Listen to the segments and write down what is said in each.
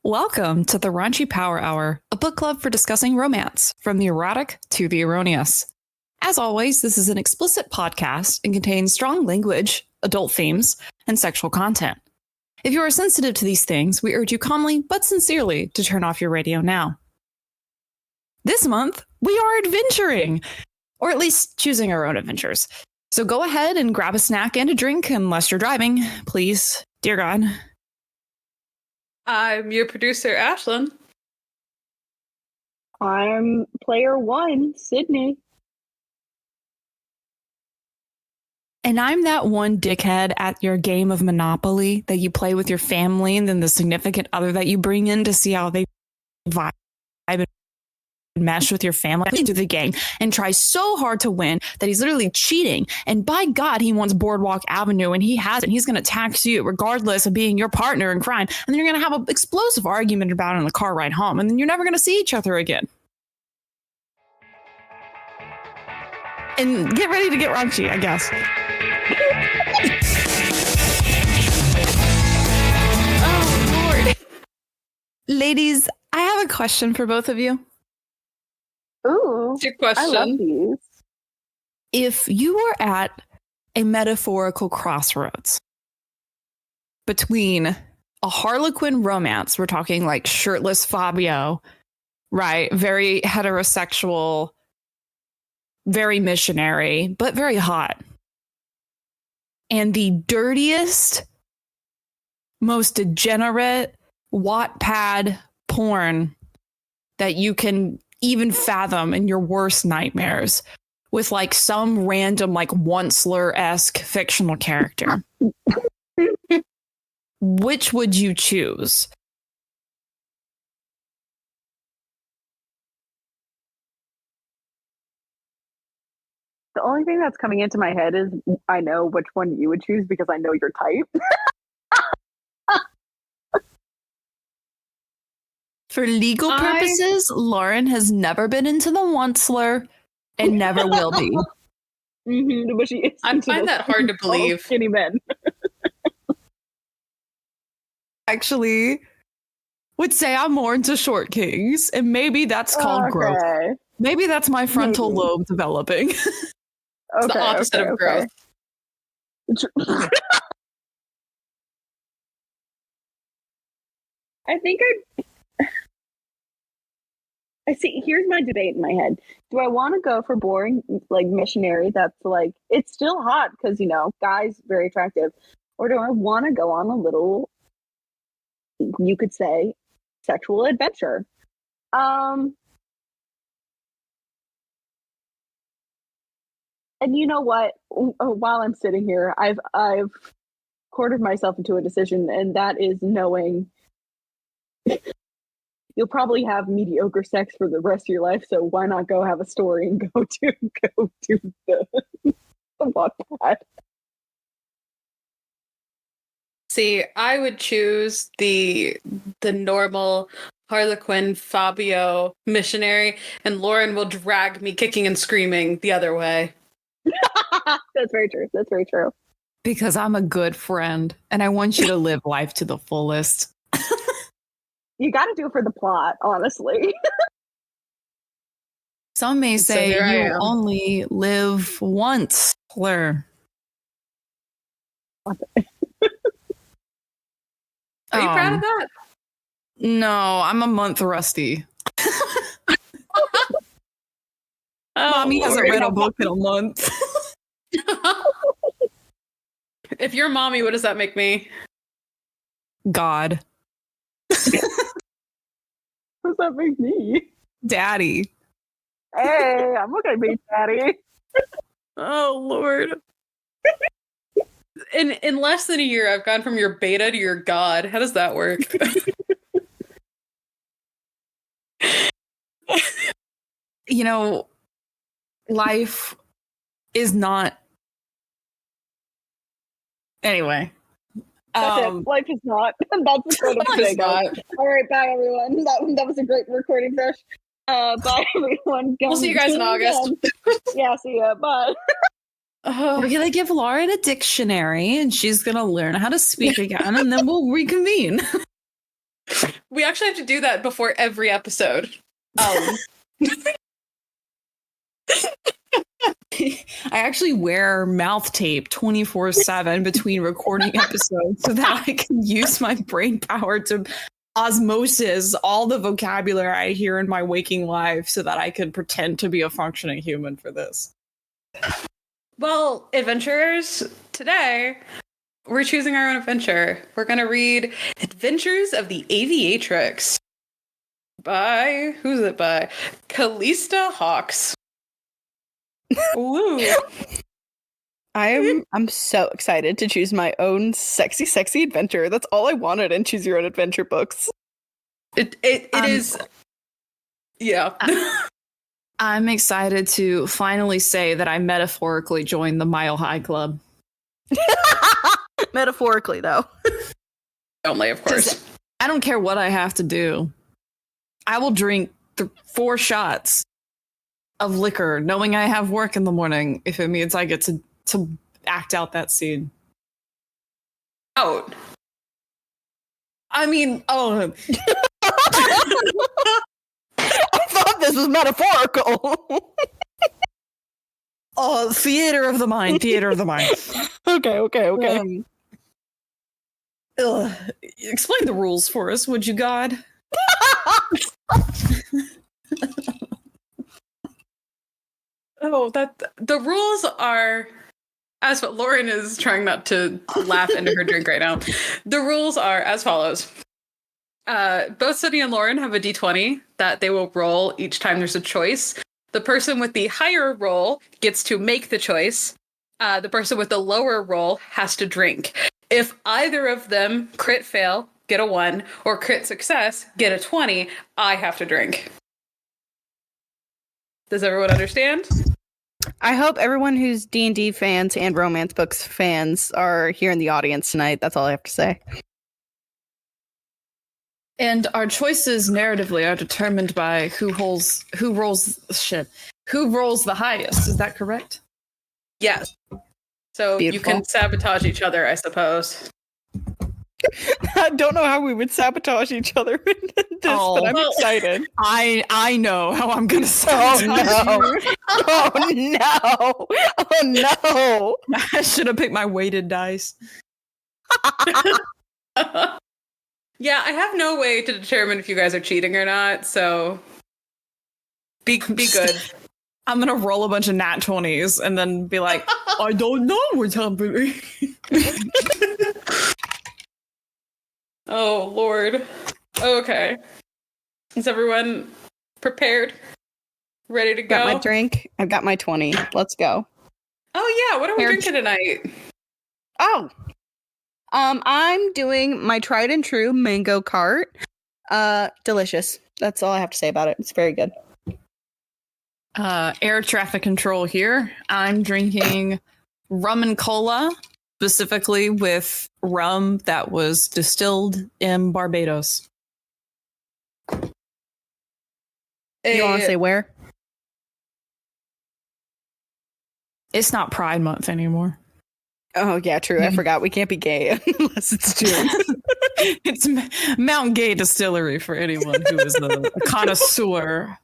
Welcome to the Raunchy Power Hour, a book club for discussing romance, from the erotic to the erroneous. As always, this is an explicit podcast and contains strong language, adult themes, and sexual content. If you are sensitive to these things, we urge you calmly but sincerely to turn off your radio now. This month, we are adventuring, or at least choosing our own adventures. So go ahead and grab a snack and a drink unless you're driving, please. Dear God. I'm your producer, Ashlyn. I'm player one, Sydney. And I'm that one dickhead at your game of Monopoly that you play with your family and then the significant other that you bring in to see how they vibe and mesh with your family into the game and tries so hard to win that he's literally cheating. And by God, he wants Boardwalk Avenue and he has it. He's going to tax you regardless of being your partner in crime. And then you're going to have an explosive argument about it in the car ride home. And then you're never going to see each other again. And get ready to get raunchy, I guess. Oh, Lord. Ladies, I have a question for both of you. Ooh, What's your question? I love these. If you were at a metaphorical crossroads between a Harlequin romance, we're talking like shirtless Fabio, right? Very heterosexual, very missionary, but very hot. And the dirtiest, most degenerate Wattpad porn that you can even fathom in your worst nightmares, with like some random like Onceler-esque fictional character. Which would you choose? The only thing that's coming into my head is I know which one you would choose because I know your type. For legal purposes, Lauren has never been into the Onceler and never will be. Mm-hmm, but she is I find that hard to believe. Skinny men. Actually, would say I'm more into short kings, and maybe that's called growth. Maybe that's my frontal lobe developing. It's the opposite of growth. I think I see. Here's my debate in my head. Do I want to go for boring, like missionary? That's like, it's still hot because, guys, very attractive. Or do I want to go on a little, you could say, sexual adventure? And you know what? While I'm sitting here, I've quartered myself into a decision, and that is knowing you'll probably have mediocre sex for the rest of your life. So why not go have a story and go to the Wattpad? See, I would choose the normal Harlequin Fabio missionary, and Lauren will drag me kicking and screaming the other way. That's very true. That's very true. Because I'm a good friend and I want you to live life to the fullest. You got to do it for the plot, honestly. Some may say here I you am. only live once, Claire. Are you proud of that? No, I'm a month rusty. Mommy hasn't read a book in a month. If you're mommy, what does that make me? God. What does that make me? Daddy. Hey, I'm okay, big daddy. Oh, Lord. In less than a year, I've gone from your beta to your god. How does that work? Life is not. Anyway. That's it. Life is not. That's the sort of thing. All right, bye, everyone. That was a great recording session. Bye, everyone. We'll see you guys in August. Yeah, see ya. Bye. We're going to give Lauren a dictionary and she's going to learn how to speak again and then we'll reconvene. We actually have to do that before every episode. I actually wear mouth tape 24/7 between recording episodes so that I can use my brain power to osmosis all the vocabulary I hear in my waking life so that I can pretend to be a functioning human for this. Well, adventurers, today we're choosing our own adventure. We're going to read Adventures of the Aviatrix by, who's it by? Callista Hawks. Ooh. I'm so excited to choose my own sexy adventure. That's all I wanted in Choose Your Own Adventure books. It is. Yeah. I'm excited to finally say that I metaphorically joined the Mile High Club. Metaphorically, though. Only, of course. I don't care what I have to do. I will drink 4 shots of liquor, knowing I have work in the morning, if it means I get to act out that scene. Out. I mean, oh. I thought this was metaphorical. Oh, theater of the mind. Okay. Explain the rules for us, would you, God? Oh, the rules are, as what Lauren is trying not to laugh into her drink right now. The rules are as follows. Both Sydney and Lauren have a d20 that they will roll each time there's a choice. The person with the higher roll gets to make the choice. The person with the lower roll has to drink. If either of them crit fail, get a 1, or crit success, get a 20, I have to drink. Does everyone understand? I hope everyone who's D&D fans and romance books fans are here in the audience tonight. That's all I have to say. And our choices narratively are determined by who rolls the highest. Is that correct? Yes. So Beautiful. You can sabotage each other, I suppose. I don't know how we would sabotage each other in this, but I'm excited. I know how I'm going to sabotage you. Oh no! Oh no! I should have picked my weighted dice. Yeah, I have no way to determine if you guys are cheating or not, so be good. I'm going to roll a bunch of nat 20s and then be like, I don't know what's happening. Oh, Lord. Okay. Is everyone prepared? Ready to go? Got my drink. I've got my 20. Let's go. Oh, yeah. What are we drinking tonight? Oh. I'm doing my tried and true mango cart. Delicious. That's all I have to say about it. It's very good. Air traffic control here. I'm drinking rum and cola, specifically with rum that was distilled in Barbados. You want to say where? It's not Pride Month anymore. Oh, yeah, true. I forgot. We can't be gay unless it's June. It's Mount Gay Distillery for anyone who is a connoisseur.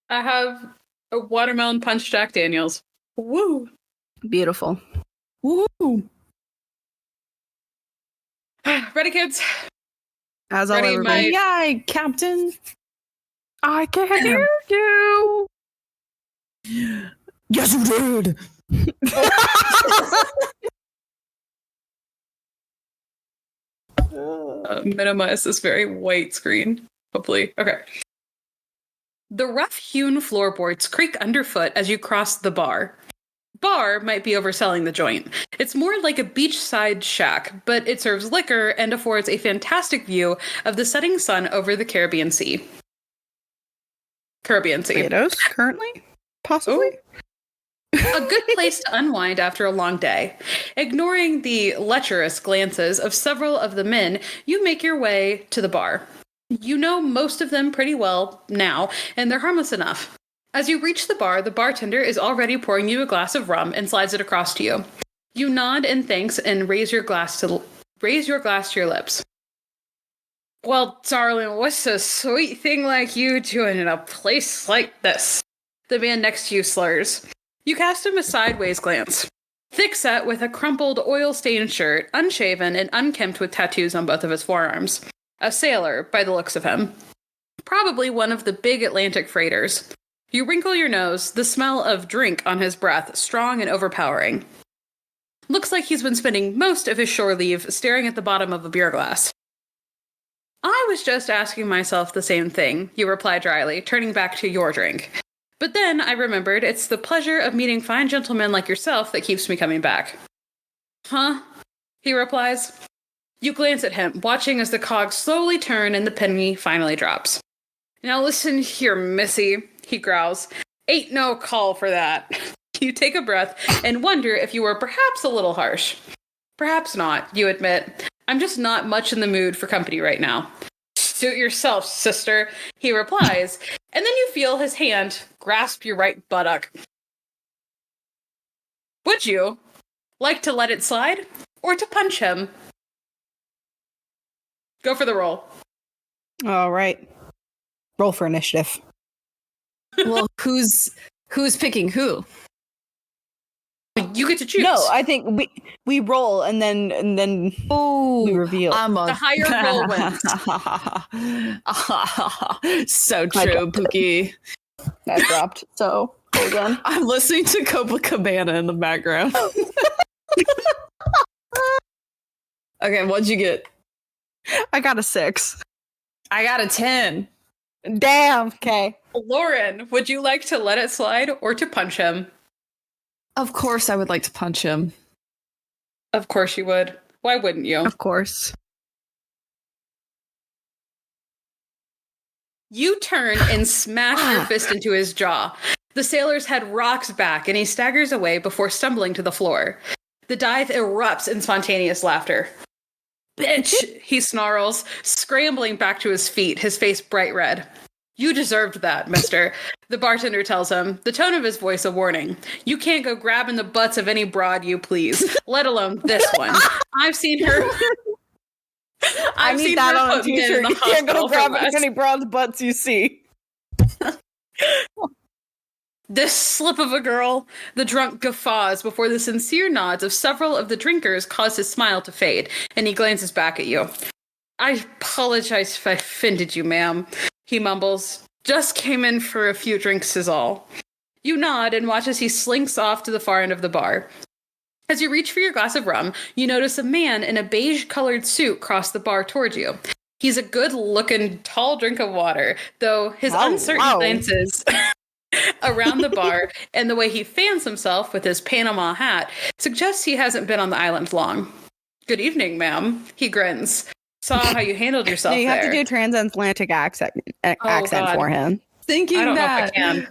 I have a watermelon punch Jack Daniels. Woo! Beautiful. Woo! Ready, kids? As I'll Ready, ever my- be. Aye, Captain. I can hear you. Yes, you did. Minimize this very white screen, hopefully. Okay. The rough-hewn floorboards creak underfoot as you cross the bar. Bar might be overselling the joint. It's more like a beachside shack, but it serves liquor and affords a fantastic view of the setting sun over the Caribbean Sea. Barbados, currently? Possibly? A good place to unwind after a long day. Ignoring the lecherous glances of several of the men, you make your way to the bar. You know most of them pretty well now, and they're harmless enough. As you reach the bar, the bartender is already pouring you a glass of rum and slides it across to you. You nod in thanks and raise your glass to your lips. Well, darling, what's a sweet thing like you doing in a place like this? The man next to you slurs. You cast him a sideways glance. Thick-set with a crumpled, oil-stained shirt, unshaven and unkempt with tattoos on both of his forearms. A sailor, by the looks of him. Probably one of the big Atlantic freighters. You wrinkle your nose, the smell of drink on his breath, strong and overpowering. Looks like he's been spending most of his shore leave staring at the bottom of a beer glass. I was just asking myself the same thing, you reply dryly, turning back to your drink. But then I remembered it's the pleasure of meeting fine gentlemen like yourself that keeps me coming back. Huh? He replies. You glance at him, watching as the cogs slowly turn and the penny finally drops. Now listen here, missy, he growls. Ain't no call for that. You take a breath and wonder if you were perhaps a little harsh. Perhaps not, you admit. I'm just not much in the mood for company right now. Suit yourself, sister, he replies, and then you feel his hand grasp your right buttock. Would you like to let it slide or to punch him? Go for the roll. All right. Roll for initiative. Well, who's picking who? You get to choose. No, I think we roll and then we reveal. The higher roll wins. So true, Pookie. That dropped. So again, I'm listening to Copacabana in the background. Okay, what'd you get? I got a 6. I got a 10. Damn. Okay. Lauren, would you like to let it slide or to punch him? Of course, I would like to punch him. Of course you would. Why wouldn't you? Of course. You turn and smash your fist into his jaw. The sailor's head rocks back and he staggers away before stumbling to the floor. The dive erupts in spontaneous laughter. Bitch, he snarls, scrambling back to his feet, his face bright red. You deserved that, mister, the bartender tells him, the tone of his voice a warning. You can't go grabbing the butts of any broad you please, let alone this one. I've seen her... I need that on a t-shirt. You can't go grab any broad butts you see. This slip of a girl, the drunk guffaws before the sincere nods of several of the drinkers cause his smile to fade, and he glances back at you. I apologize if I offended you, ma'am, he mumbles. Just came in for a few drinks is all. You nod and watch as he slinks off to the far end of the bar. As you reach for your glass of rum, you notice a man in a beige-colored suit cross the bar towards you. He's a good-looking, tall drink of water, though his uncertain glances around the bar and the way he fans himself with his Panama hat suggests he hasn't been on the island long. Good evening, ma'am, he grins. Saw how you handled yourself you there. have to do a transatlantic accent for him. Thinking I don't that. know if I can.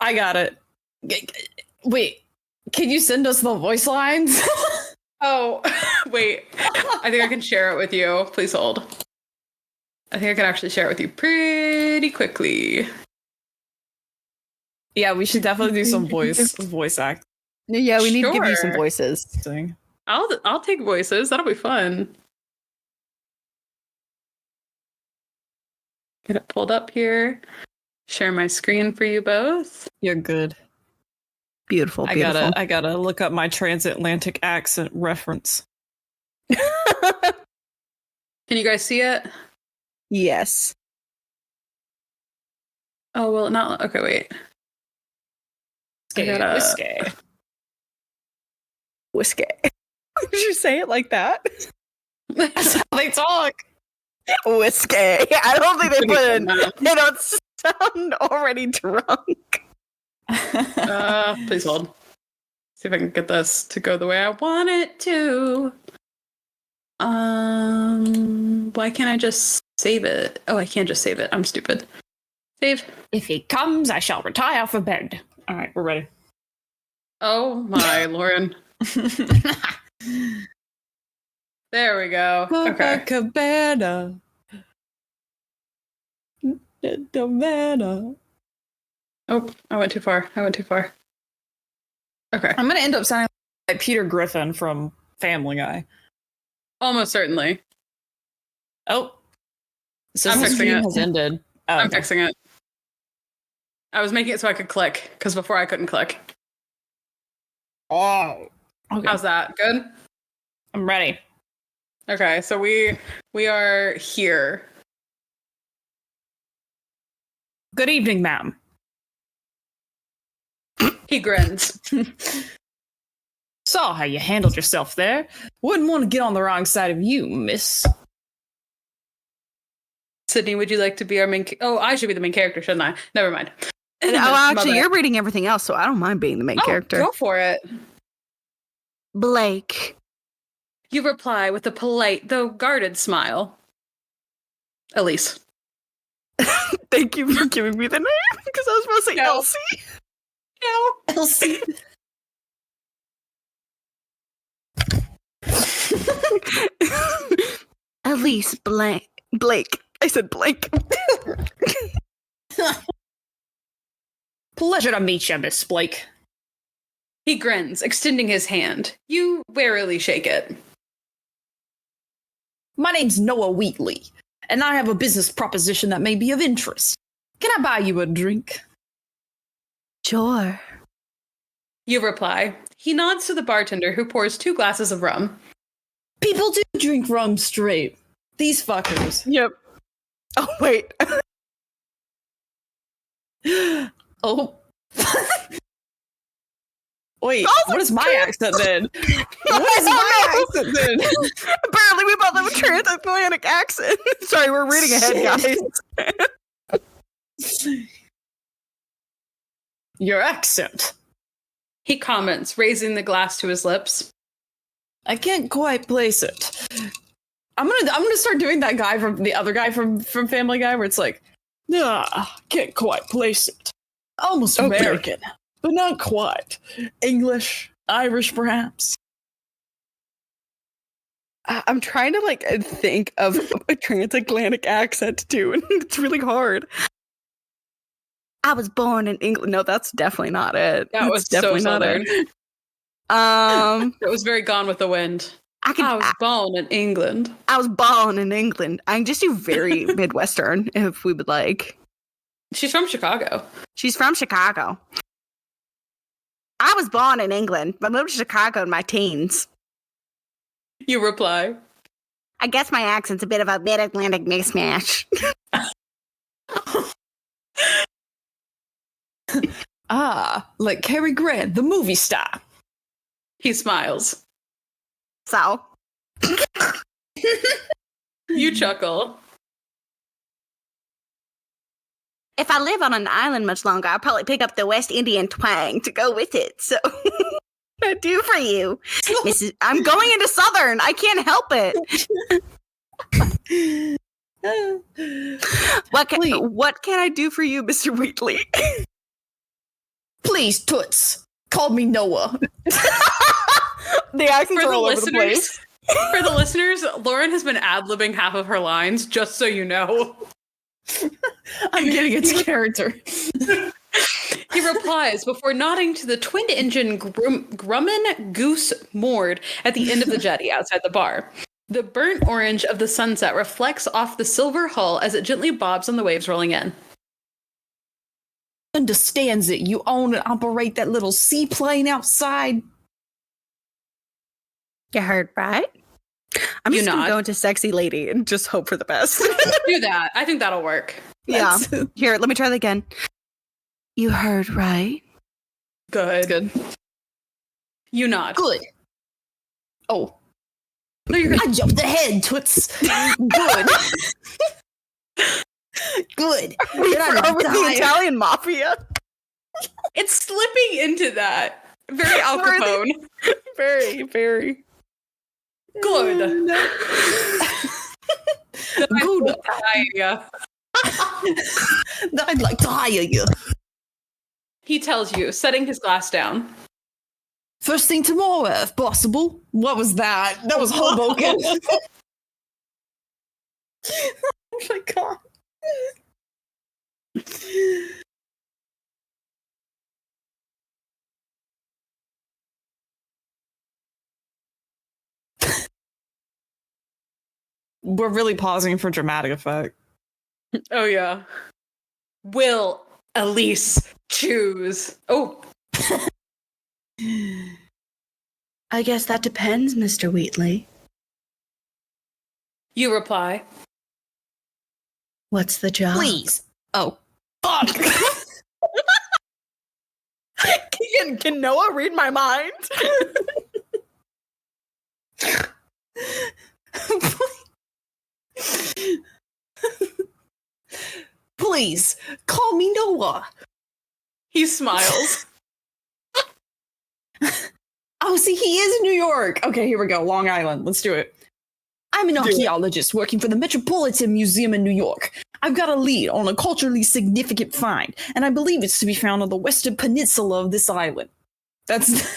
I got it. Wait, can you send us the voice lines? Oh, wait. I think I can share it with you. Please hold. I think I can actually share it with you pretty quickly. Yeah, we should definitely do some voice act. Yeah, we need to give you some Sure. voices. I'll take voices. That'll be fun. Get it pulled up here. Share my screen for you both. You're good. Beautiful. I gotta look up my transatlantic accent reference. Can you guys see it? Yes. Oh, well, not... Okay, wait. Whiskey. Did you say it like that? That's how they talk. Whiskey. I don't think they put in. They don't sound already drunk. Please hold. See if I can get this to go the way I want it to. Why can't I just save it? Oh, I can't just save it. I'm stupid. Save. If he comes, I shall retire for bed. All right, we're ready. Oh my, Lauren. There we go. Okay. Copacabana. Oh, I went too far. Okay. I'm gonna end up sounding like Peter Griffin from Family Guy. Almost certainly. Oh, So I'm the fixing stream it. has ended. Oh, I'm okay. fixing it. I was making it so I could click, because before I couldn't click. Oh, okay. How's that? Good? I'm ready. Okay, so we are here. Good evening, ma'am. He grins. Saw how you handled yourself there. Wouldn't want to get on the wrong side of you, miss. Sydney, would you like to be our main... Oh, I should be the main character, shouldn't I? Never mind. Oh, actually, you're reading everything else, so I don't mind being the main character. Go for it. Blake. You reply with a polite, though guarded smile. Elise. Thank you for giving me the name, because I was supposed to say No. Elsie. Elsie. Elise Blake. I said Blake. Pleasure to meet you, Miss Blake. He grins, extending his hand. You warily shake it. My name's Noah Wheatley, and I have a business proposition that may be of interest. Can I buy you a drink? Sure. You reply. He nods to the bartender, who pours 2 glasses of rum. People do drink rum straight. These fuckers. Yep. Oh, wait. Oh. Wait, what is my accent then? What is my accent then? Apparently we both have a transatlantic accent. Sorry, we're reading ahead, guys. Your accent. He comments, raising the glass to his lips. I can't quite place it. I'm gonna start doing that guy from the other guy from Family Guy where it's like, can't quite place it. Almost American, but not quite. English, Irish, perhaps. I'm trying to think of a transatlantic accent too, and it's really hard. I was born in England. No, that's definitely not it. That was definitely so not southern. it. It was very Gone with the Wind. I was born in England. I was born in England. I can just do very Midwestern if we would like. She's from Chicago. She's from Chicago. I was born in England, but moved to Chicago in my teens. You reply. I guess my accent's a bit of a mid-Atlantic mismatch. Like Cary Grant, the movie star. He smiles. So? You chuckle. If I live on an island much longer, I'll probably pick up the West Indian twang to go with it. So, I do for you, Mrs. I'm going into Southern. I can't help it. What can I do for you, Mr. Wheatley? Please, Toots. Call me Noah. The accents are all over the place. For the listeners, Lauren has been ad-libbing half of her lines, just so you know. I'm getting its character. He replies before nodding to the twin-engine Grumman Goose moored at the end of the jetty outside the bar. The burnt orange of the sunset reflects off the silver hull as it gently bobs on the waves rolling in. Understands it. You own and operate that little seaplane outside. You heard right. I'm You just going to nod. go into sexy lady and just hope for the best. Do that. I think that'll work. Yeah. Here, let me try that again. You heard right. Good. Good. You nod. Good. Oh. No, you're good. I jumped ahead, Toots. Good. Good. Are we the Italian mafia? It's slipping into that. Very Al Capone. Very, very. Good. Good. Yeah. I'd like to hire you. He tells you, setting his glass down. First thing tomorrow, if possible. What was that? That was Hoboken. Oh my god. We're really pausing for dramatic effect. Oh, yeah. Will Elise choose? Oh, I guess that depends, Mr. Wheatley. you reply. What's the job? Please. Oh, fuck. Can Noah read my mind? Please, call me Noah. He smiles. Oh, see, he is in New York. Okay, here we go. Long Island. Let's do it. I'm an archaeologist working for the Metropolitan Museum in New York. I've got a lead on a culturally significant find, and I believe it's to be found on the western peninsula of this island. That's...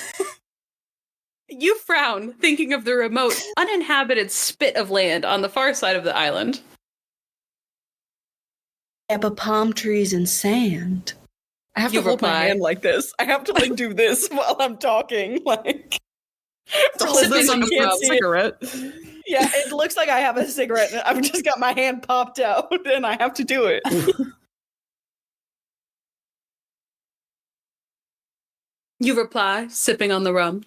You frown, thinking of the remote, uninhabited spit of land on the far side of the island. Yeah, but palm trees and sand. I have You to hold my reply. hand like this. I have to like do this while I'm talking. Like for Sipping listeners on who the can't rum. see it. cigarette. Yeah, it looks like I have a cigarette. And I've just got my hand popped out, and I have to do it. You reply, sipping on the rum.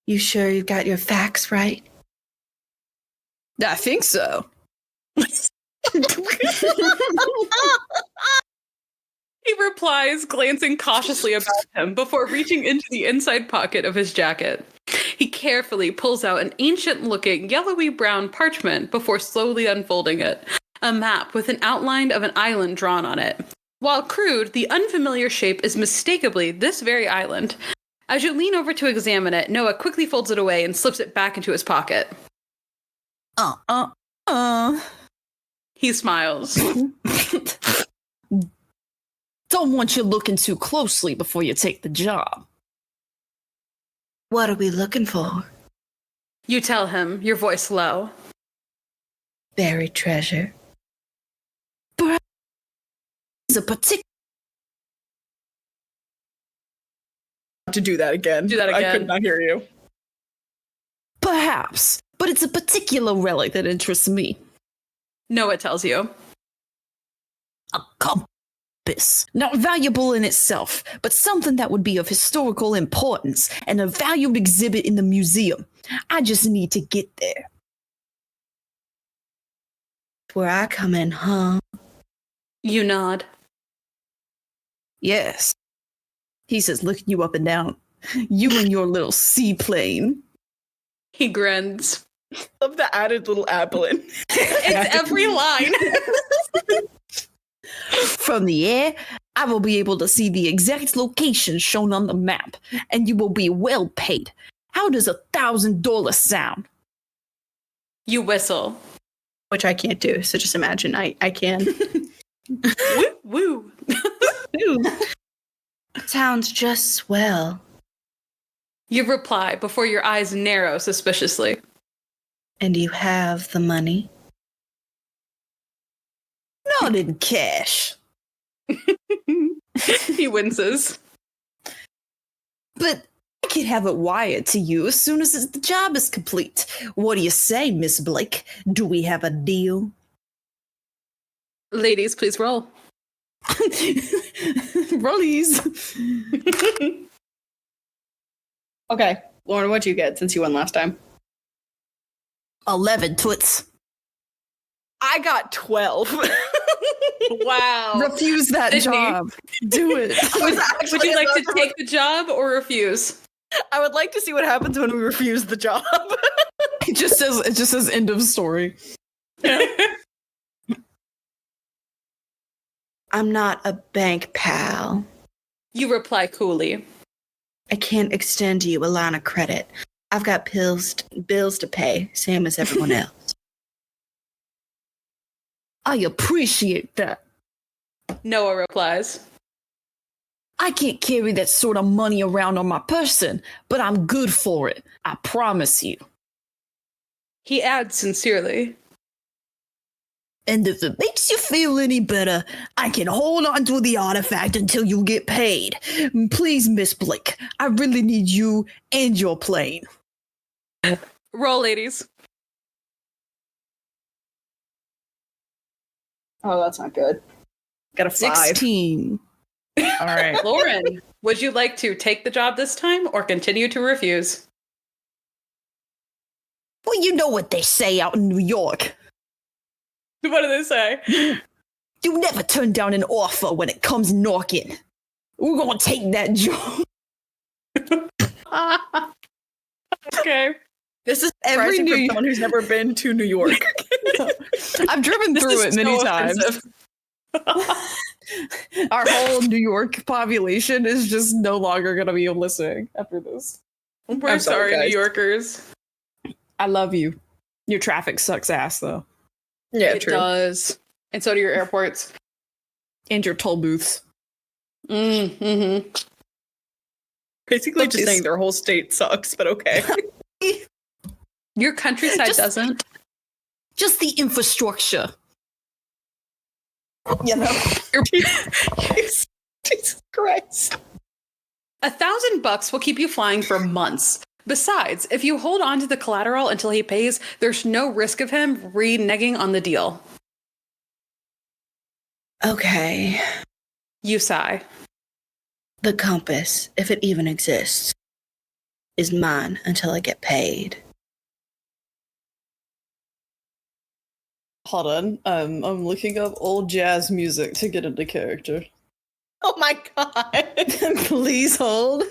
You sure you've got your facts right? I think so. He replies, glancing cautiously about him before reaching into the inside pocket of his jacket. He carefully pulls out an ancient-looking yellowy-brown parchment before slowly unfolding it. A map with an outline of an island drawn on it. While crude, the unfamiliar shape is mistakably this very island. As you lean over to examine it, Noah quickly folds it away and slips it back into his pocket. He smiles. Don't want you looking too closely before you take the job. What are we looking for? You tell him, your voice low. Buried treasure. It's a particular... To do that again. Do that I again. could not hear you. Perhaps, but it's a particular relic that interests me. Noah tells you. A compass. Not valuable in itself, but something that would be of historical importance and a valued exhibit in the museum. I just need to get there. Where I come in, huh? You nod. Yes. He says, looking you up and down. You and your little seaplane. He grins. Love the added little Abilene. It's every line. From the air, I will be able to see the exact location shown on the map, and you will be well paid. How does $1,000 sound? You whistle. Which I can't do, so just imagine I can. Woo, woo. Sounds just swell. You reply before your eyes narrow suspiciously. And you have the money? Not in cash. He winces. But I could have it wired to you as soon as the job is complete. What do you say, Miss Blake? Do we have a deal? Ladies, please roll. Rollies. Okay, Lauren, what'd you get since you won last time? 11 twits. I got 12. Wow. Refuse that Sydney. job. Do it. Would you like to take the job or refuse? I would like to see what happens when we refuse the job. It just says end of story. I'm not a bank pal. You reply coolly. I can't extend you a line of credit. I've got bills to pay, same as everyone else. I appreciate that. Noah replies. I can't carry that sort of money around on my person, but I'm good for it. I promise you. He adds sincerely. And if it makes you feel any better, I can hold on to the artifact until you get paid. Please, Miss Blake, I really need you and your plane. Roll, ladies. Oh, that's not good. Got a 5. 16. All right. Lauren, would you like to take the job this time or continue to refuse? Well, you know what they say out in New York. What do they say? You never turn down an offer when it comes knocking. We're gonna take that job. Okay. This is Every surprising New for someone who's never been to New York. I've driven through it many times. Our whole New York population is just no longer gonna be listening after this. We're I'm sorry, sorry, New guys. Yorkers. I love you. Your traffic sucks ass though. Yeah, It does. And so do your airports. And your toll booths. Mm-hmm. Basically just saying their whole state sucks, but okay. Your countryside Just- doesn't. Just the infrastructure. You know? Jesus Christ. $1,000 will keep you flying for months. Besides, if you hold on to the collateral until he pays, there's no risk of him reneging on the deal. Okay. You sigh. The compass, if it even exists, is mine until I get paid. Hold on. I'm looking up old jazz music to get into character. Oh my god. Please hold.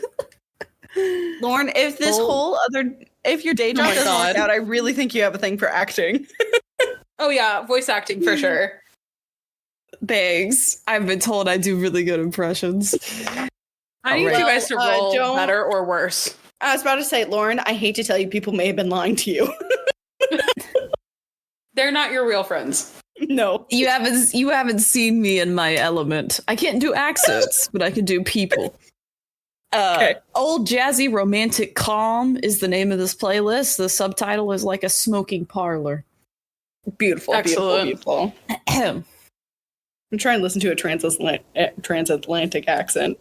Lauren, if this if your day job my doesn't work God. out, I really think you have a thing for acting. Oh yeah, voice acting for sure. Thanks. I've been told I do really good impressions. I need Alright. you guys to roll don't- better or worse. I was about to say, Lauren, I hate to tell you, people may have been lying to you. They're not your real friends. No. You haven't seen me in my element. I can't do accents, but I can do people. Okay. Old Jazzy Romantic Calm is the name of this playlist. The subtitle is like a smoking parlor. Beautiful, Excellent. beautiful, beautiful. I'm trying to listen to a transatlantic accent.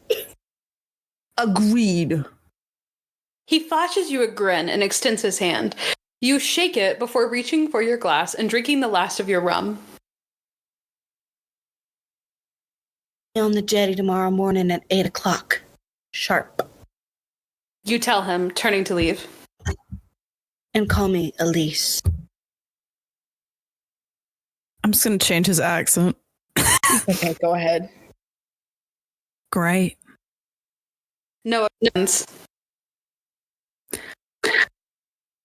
Agreed. He flashes you a grin and extends his hand. You shake it before reaching for your glass and drinking the last of your rum. On the jetty tomorrow morning at 8 o'clock. Sharp. You tell him, turning to leave. And call me Elise. I'm just going to change his accent. Okay, go ahead. Great. No offense.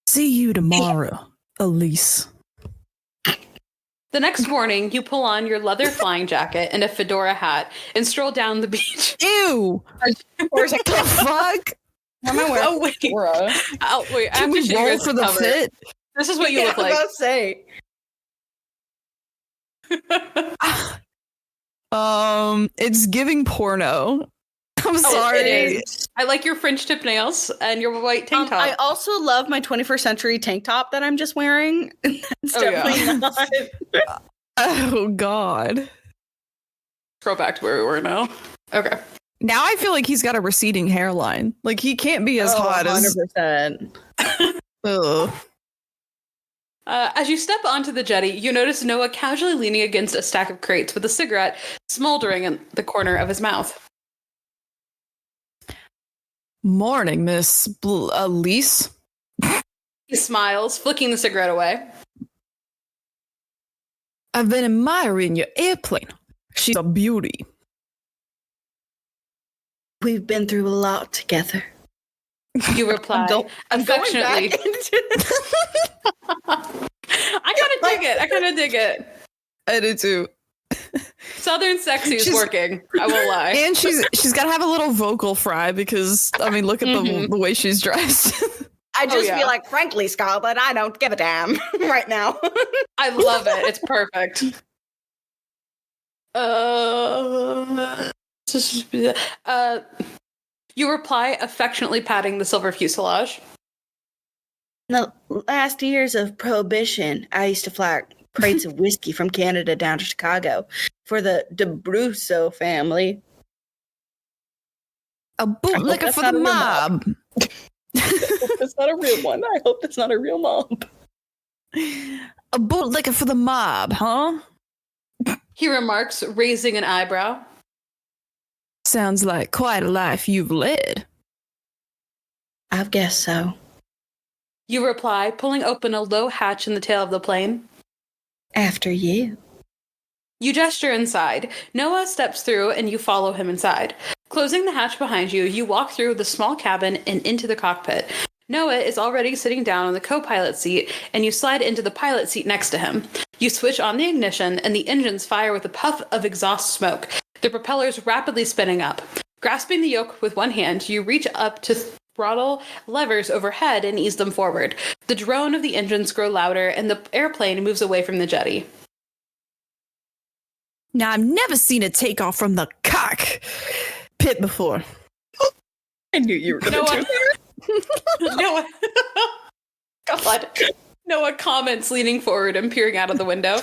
See you tomorrow, Elise. The next morning, you pull on your leather flying jacket and a fedora hat and stroll down the beach. Ew! Or is it The fuck? Why am I wearing Oh, wait. fedora? Oh, wait. I Can have to we show you roll guys for the cover. fit? This is what you Yeah, look I was like. about to say. It's giving porno. I'm sorry. It is. I like your French tip nails and your white tank top. I also love my 21st century tank top that I'm just wearing. It's Oh, yeah. definitely not. Oh god. Scroll back to where we were now. Okay. Now I feel like he's got a receding hairline. Like he can't be as hot as 100%. Ugh. As you step onto the jetty, you notice Noah casually leaning against a stack of crates with a cigarette smoldering in the corner of his mouth. Morning, Miss Elise. He smiles, flicking the cigarette away. I've been admiring your airplane. She's a beauty. We've been through a lot together. You reply I'm going affectionately. back into I kind of dig it. I do too. Southern sexy is She's- working. I won't lie. And she's got to have a little vocal fry because I mean, look at the way she's dressed. I just yeah. feel like, frankly, Scarlett, I don't give a damn right now. I love it. It's perfect. You reply, affectionately patting the silver fuselage. In the last years of Prohibition, I used to fly crates of whiskey from Canada down to Chicago for the DeBrusso family. A bootlicker that's for not the a real mob. That's not a real one. I hope that's not a real mob. A bootlicker for the mob, huh? He remarks, raising an eyebrow. Sounds like quite a life you've led. I guess so. You reply, pulling open a low hatch in the tail of the plane. After you. You gesture inside. Noah steps through and you follow him inside. Closing the hatch behind you, you walk through the small cabin and into the cockpit. Noah is already sitting down on the co-pilot seat, and you slide into the pilot seat next to him. You switch on the ignition, and the engines fire with a puff of exhaust smoke, the propellers rapidly spinning up. Grasping the yoke with one hand, you reach up to throttle levers overhead and ease them forward. The drone of the engines grow louder, and the airplane moves away from the jetty. Now, I've never seen a takeoff from the cockpit before. I knew you were going to Noah. do that. Noah. God. Noah comments, leaning forward and peering out of the window.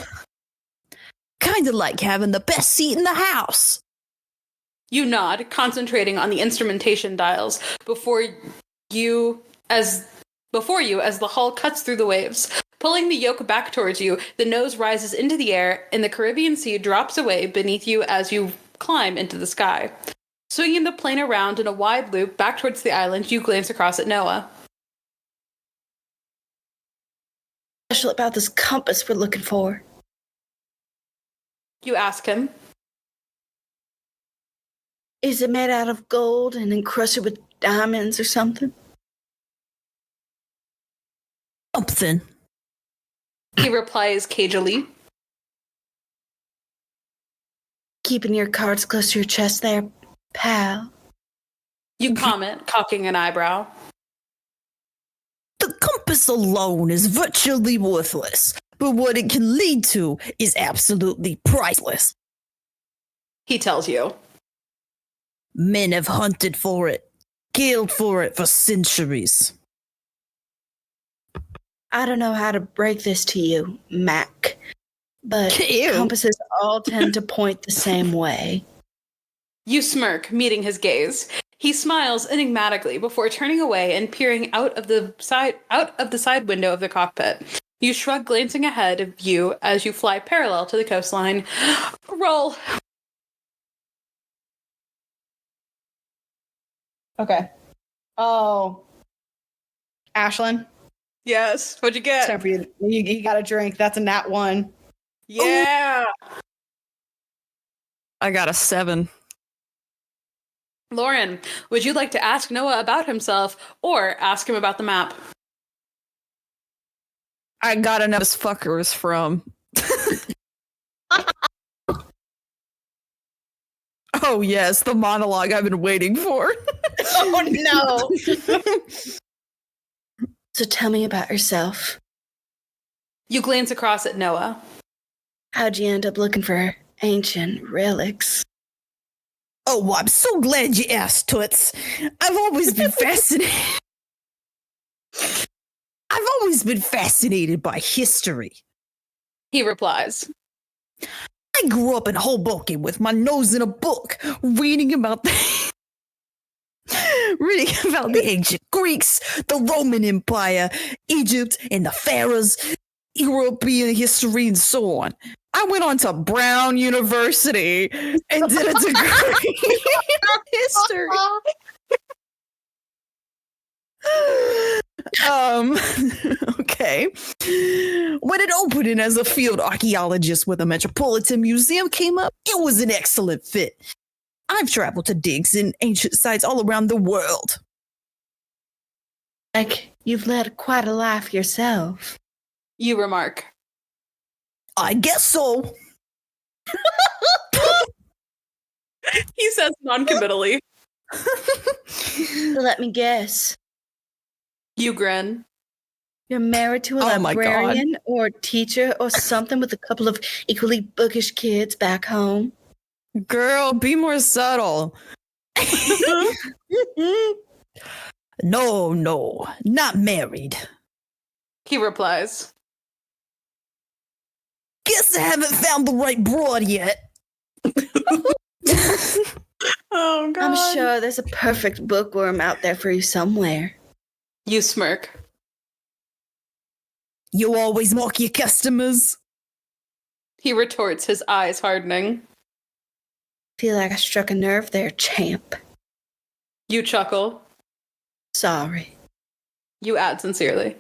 Kind of like having the best seat in the house. You nod, concentrating on the instrumentation dials before you as the hull cuts through the waves. Pulling the yoke back towards you, the nose rises into the air and the Caribbean Sea drops away beneath you as you climb into the sky. Swinging the plane around in a wide loop back towards the island, you glance across at Noah. Special about this compass we're looking for. You ask him. Is it made out of gold and encrusted with diamonds or something? Something. He replies cagily. Keeping your cards close to your chest there, pal. You comment, cocking an eyebrow. The compass alone is virtually worthless, but what it can lead to is absolutely priceless. He tells you. Men have hunted for it, killed for it for centuries. I don't know how to break this to you, Mac, but Ew. compasses all tend to point the same way. You smirk, meeting his gaze. He smiles enigmatically before turning away and peering out of the side window of the cockpit. You shrug, glancing ahead of you as you fly parallel to the coastline. Roll. Okay. Oh. Ashlyn, Yes. What'd you it's get? time for you. You got a drink. That's a nat 1. Yeah. I got a 7. Lauren, would you like to ask Noah about himself or ask him about the map? I gotta know this fuckers from. Oh, yes, the monologue I've been waiting for. Oh, no. So tell me about yourself. You glance across at Noah. How'd you end up looking for ancient relics? Oh, well, I'm so glad you asked, Toots. I've always been fascinated. I've always been fascinated by history. He replies. I grew up in Hoboken with my nose in a book, reading about the ancient Greeks, the Roman Empire, Egypt, and the pharaohs, European history, and so on. I went on to Brown University and did a degree in history. Okay. When an opening as a field archaeologist with a metropolitan museum came up, it was an excellent fit. I've traveled to digs in ancient sites all around the world. Like, you've led quite a life yourself. You remark. I guess so. He says non-committally. So let me guess. You grin. You're married to a Oh my God. librarian or teacher or something with a couple of equally bookish kids back home. Girl, be more subtle. No, not married. He replies. Guess I haven't found the right broad yet. Oh, God. I'm sure there's a perfect bookworm out there for you somewhere. You smirk. You always mock your customers. He retorts, his eyes hardening. Feel like I struck a nerve there, champ. You chuckle. Sorry. You add sincerely.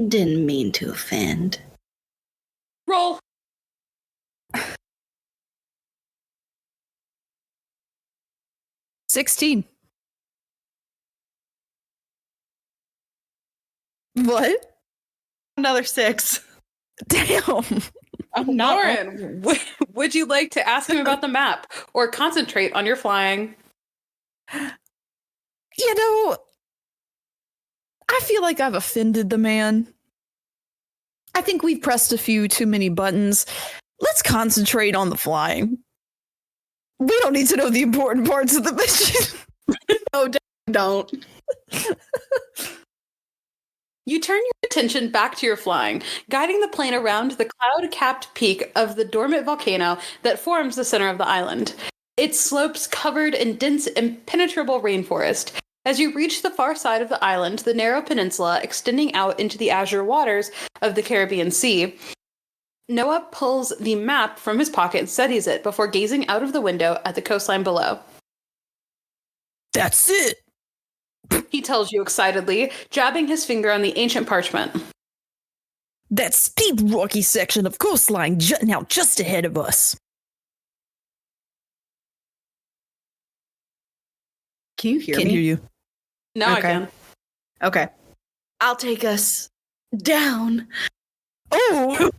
Didn't mean to offend. Roll. $16. What? Another 6. Damn. I'm not. Lauren, would you like to ask him about the map or concentrate on your flying? You know, I feel like I've offended the man. I think we've pressed a few too many buttons. Let's concentrate on the flying. We don't need to know the important parts of the mission. No, don't. You turn your attention back to your flying, guiding the plane around the cloud-capped peak of the dormant volcano that forms the center of the island. Its slopes covered in dense, impenetrable rainforest. As you reach the far side of the island, the narrow peninsula extending out into the azure waters of the Caribbean Sea, Noah pulls the map from his pocket and studies it before gazing out of the window at the coastline below. That's it. He tells you excitedly, jabbing his finger on the ancient parchment. That steep, rocky section of coastline jutting out just ahead of us. Can you hear Can't me? hear you. Now I Okay. can. Okay. I'll take us down. Oh!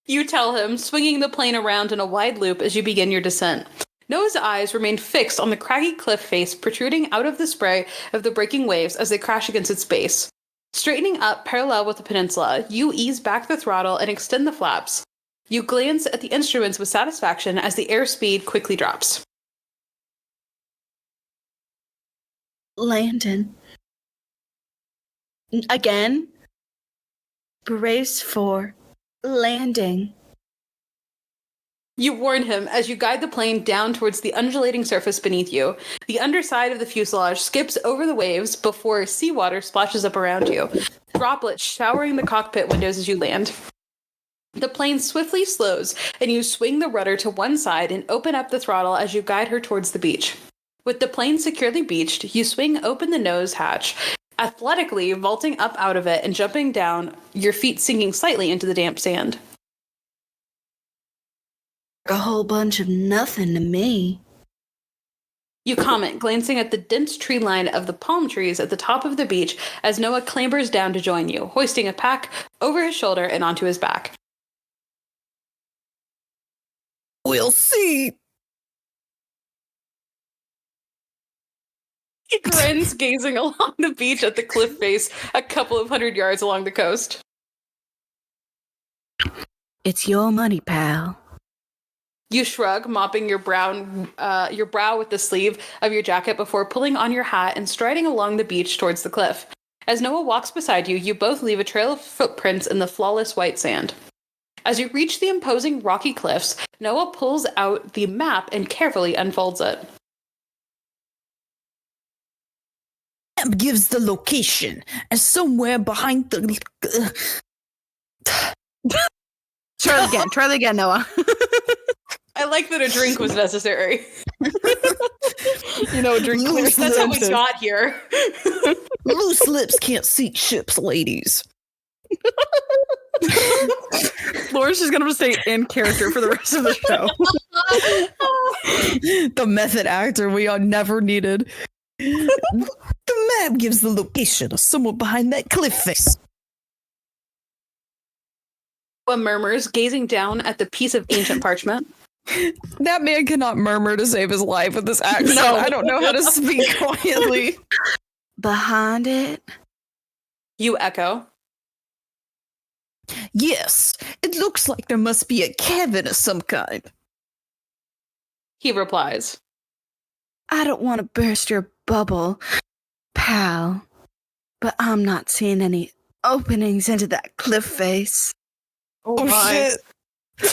You tell him, swinging the plane around in a wide loop as you begin your descent. Noah's eyes remain fixed on the craggy cliff face protruding out of the spray of the breaking waves as they crash against its base. Straightening up parallel with the peninsula, you ease back the throttle and extend the flaps. You glance at the instruments with satisfaction as the airspeed quickly drops. Landon. Again. Brace for landing. You warn him as you guide the plane down towards the undulating surface beneath you. The underside of the fuselage skips over the waves before seawater splashes up around you, droplets showering the cockpit windows as you land. The plane swiftly slows, and you swing the rudder to one side and open up the throttle as you guide her towards the beach. With the plane securely beached, you swing open the nose hatch, athletically vaulting up out of it and jumping down, your feet sinking slightly into the damp sand. A whole bunch of nothing to me. You comment, glancing at the dense tree line of the palm trees at the top of the beach as Noah clambers down to join you, hoisting a pack over his shoulder and onto his back. We'll see. He grins, gazing along the beach at the cliff face a couple of 100 yards along the coast. It's your money, pal. You shrug, mopping your brow with the sleeve of your jacket before pulling on your hat and striding along the beach towards the cliff. As Noah walks beside you, you both leave a trail of footprints in the flawless white sand. As you reach the imposing rocky cliffs, Noah pulls out the map and carefully unfolds it. Map gives the location as somewhere behind the. Try it again, Noah. I like that a drink was necessary. You know, drink clear. That's how we got here. Loose lips can't sink ships, ladies. Laura's just gonna stay in character for the rest of the show. The method actor we are never needed. The map gives the location of someone behind that cliff face. Noah murmurs, gazing down at the piece of ancient parchment. That man cannot murmur to save his life with this accent. No. I don't know how to speak quietly. Behind it? You echo. Yes, it looks like there must be a cabin of some kind. He replies. I don't want to burst your bubble, pal, but I'm not seeing any openings into that cliff face. Oh shit.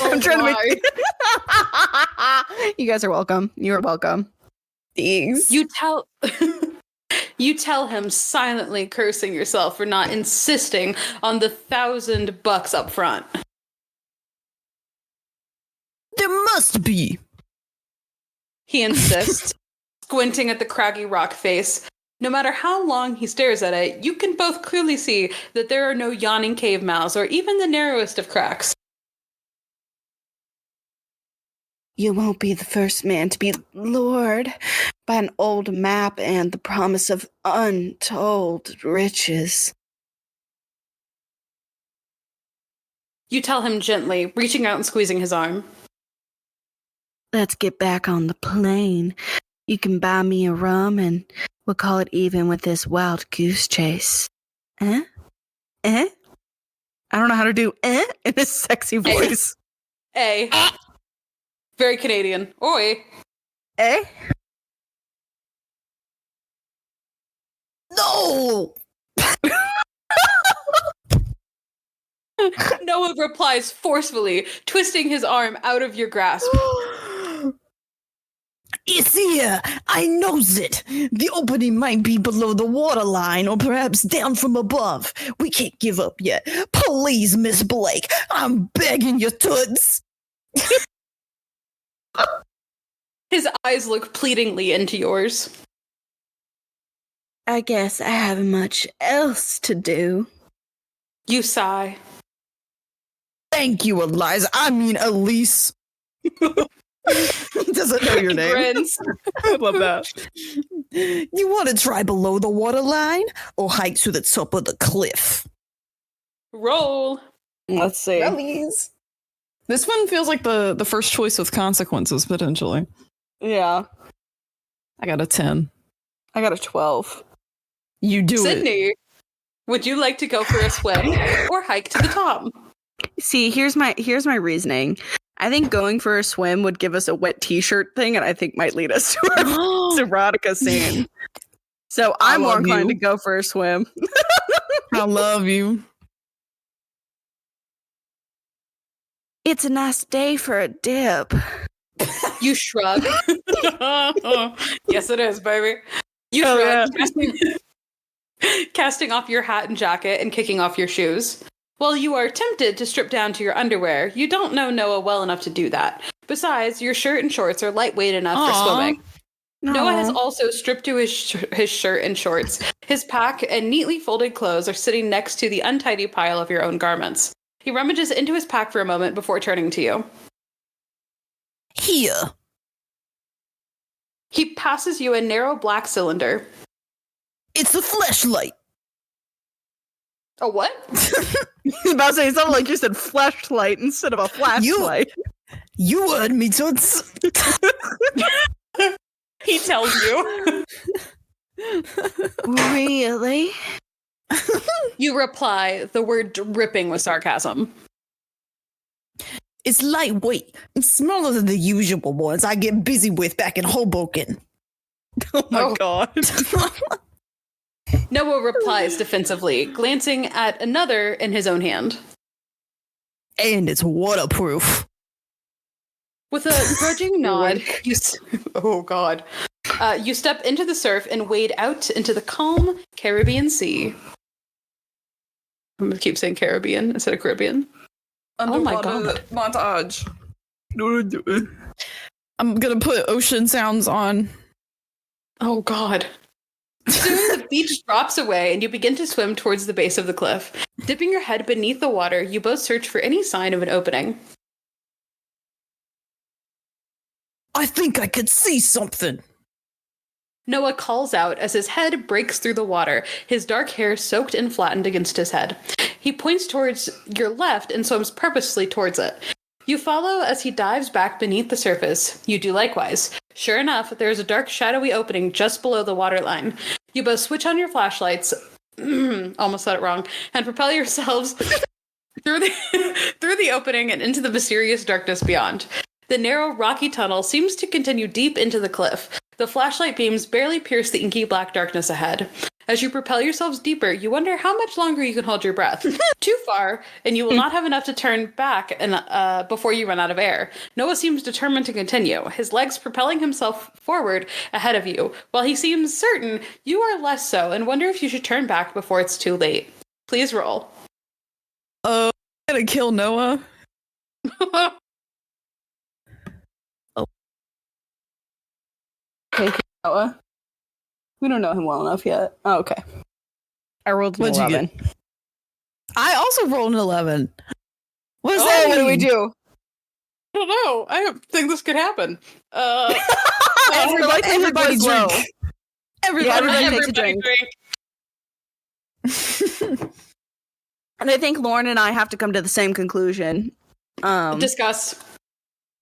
I'm trying to my. make. You guys are welcome. You are welcome. Thanks. You tell You tell him, silently cursing yourself for not insisting on the $1,000 up front. There must be. He insists, squinting at the craggy rock face. No matter how long he stares at it, you can both clearly see that there are no yawning cave mouths or even the narrowest of cracks. You won't be the first man to be lured by an old map and the promise of untold riches. You tell him gently, reaching out and squeezing his arm. Let's get back on the plane. You can buy me a rum and we'll call it even with this wild goose chase. Eh? Eh? I don't know how to do eh in a sexy voice. A. Very Canadian. Oi. Eh? No! Noah replies forcefully, twisting his arm out of your grasp. It's here. I knows it. The opening might be below the waterline or perhaps down from above. We can't give up yet. Please, Miss Blake. I'm begging you, toots. His eyes look pleadingly into yours. I guess I haven't much else to do. You sigh. Thank you, Eliza. I mean, Elise. Doesn't know your name. Grins. I love that. You want to try below the waterline or hike to the top of the cliff? Roll. Let's see. Please. This one feels like the first choice with consequences, potentially. Yeah. I got a 10. I got a 12. You do it. Sydney, would you like to go for a swim or hike to the top? See, here's my reasoning. I think going for a swim would give us a wet t-shirt thing, and I think might lead us to a erotica scene. So I'm more inclined to go for a swim. I love you. It's a nice day for a dip. You shrug. Yes, it is, baby. You shrug, casting off your hat and jacket and kicking off your shoes. While you are tempted to strip down to your underwear, you don't know Noah well enough to do that. Besides, your shirt and shorts are lightweight enough for swimming. Noah has also stripped to his shirt and shorts. His pack and neatly folded clothes are sitting next to the untidy pile of your own garments. He rummages into his pack for a moment before turning to you. Here. He passes you a narrow black cylinder. It's a flashlight. A what? I was about to say, it sounded like you said flashlight instead of a flashlight. You heard me, toots. He tells you. Really? You reply, the word dripping with sarcasm. It's lightweight and smaller than the usual ones I get busy with back in Hoboken. Oh my god. Noah replies defensively, glancing at another in his own hand. And it's waterproof. With a grudging nod, you step into the surf and wade out into the calm Caribbean Sea. I'm going to keep saying Caribbean instead of Caribbean. Oh my god. Montage. I'm gonna put ocean sounds on. Oh god. Soon the beach drops away and you begin to swim towards the base of the cliff. Dipping your head beneath the water, you both search for any sign of an opening. I think I could see something. Noah calls out as his head breaks through the water, his dark hair soaked and flattened against his head. He points towards your left and swims purposely towards it. You follow as he dives back beneath the surface. You do likewise. Sure enough, there is a dark, shadowy opening just below the waterline. You both switch on your flashlights, almost said it wrong, and propel yourselves through the opening and into the mysterious darkness beyond. The narrow, rocky tunnel seems to continue deep into the cliff. The flashlight beams barely pierce the inky black darkness ahead. As you propel yourselves deeper, you wonder how much longer you can hold your breath. Too far, and you will not have enough to turn back before you run out of air. Noah seems determined to continue, his legs propelling himself forward ahead of you. While he seems certain, you are less so, and wonder if you should turn back before it's too late. Please roll. I'm gonna kill Noah. Okay, Noah. We don't know him well enough yet. Oh, okay. I rolled an What'd you 11. get? I also rolled an 11. What does Oh, that what do we mean? do? I don't know. I don't think this could happen. Everybody goes drink. low. Everybody takes a drink. And I think Lauren and I have to come to the same conclusion. Discuss.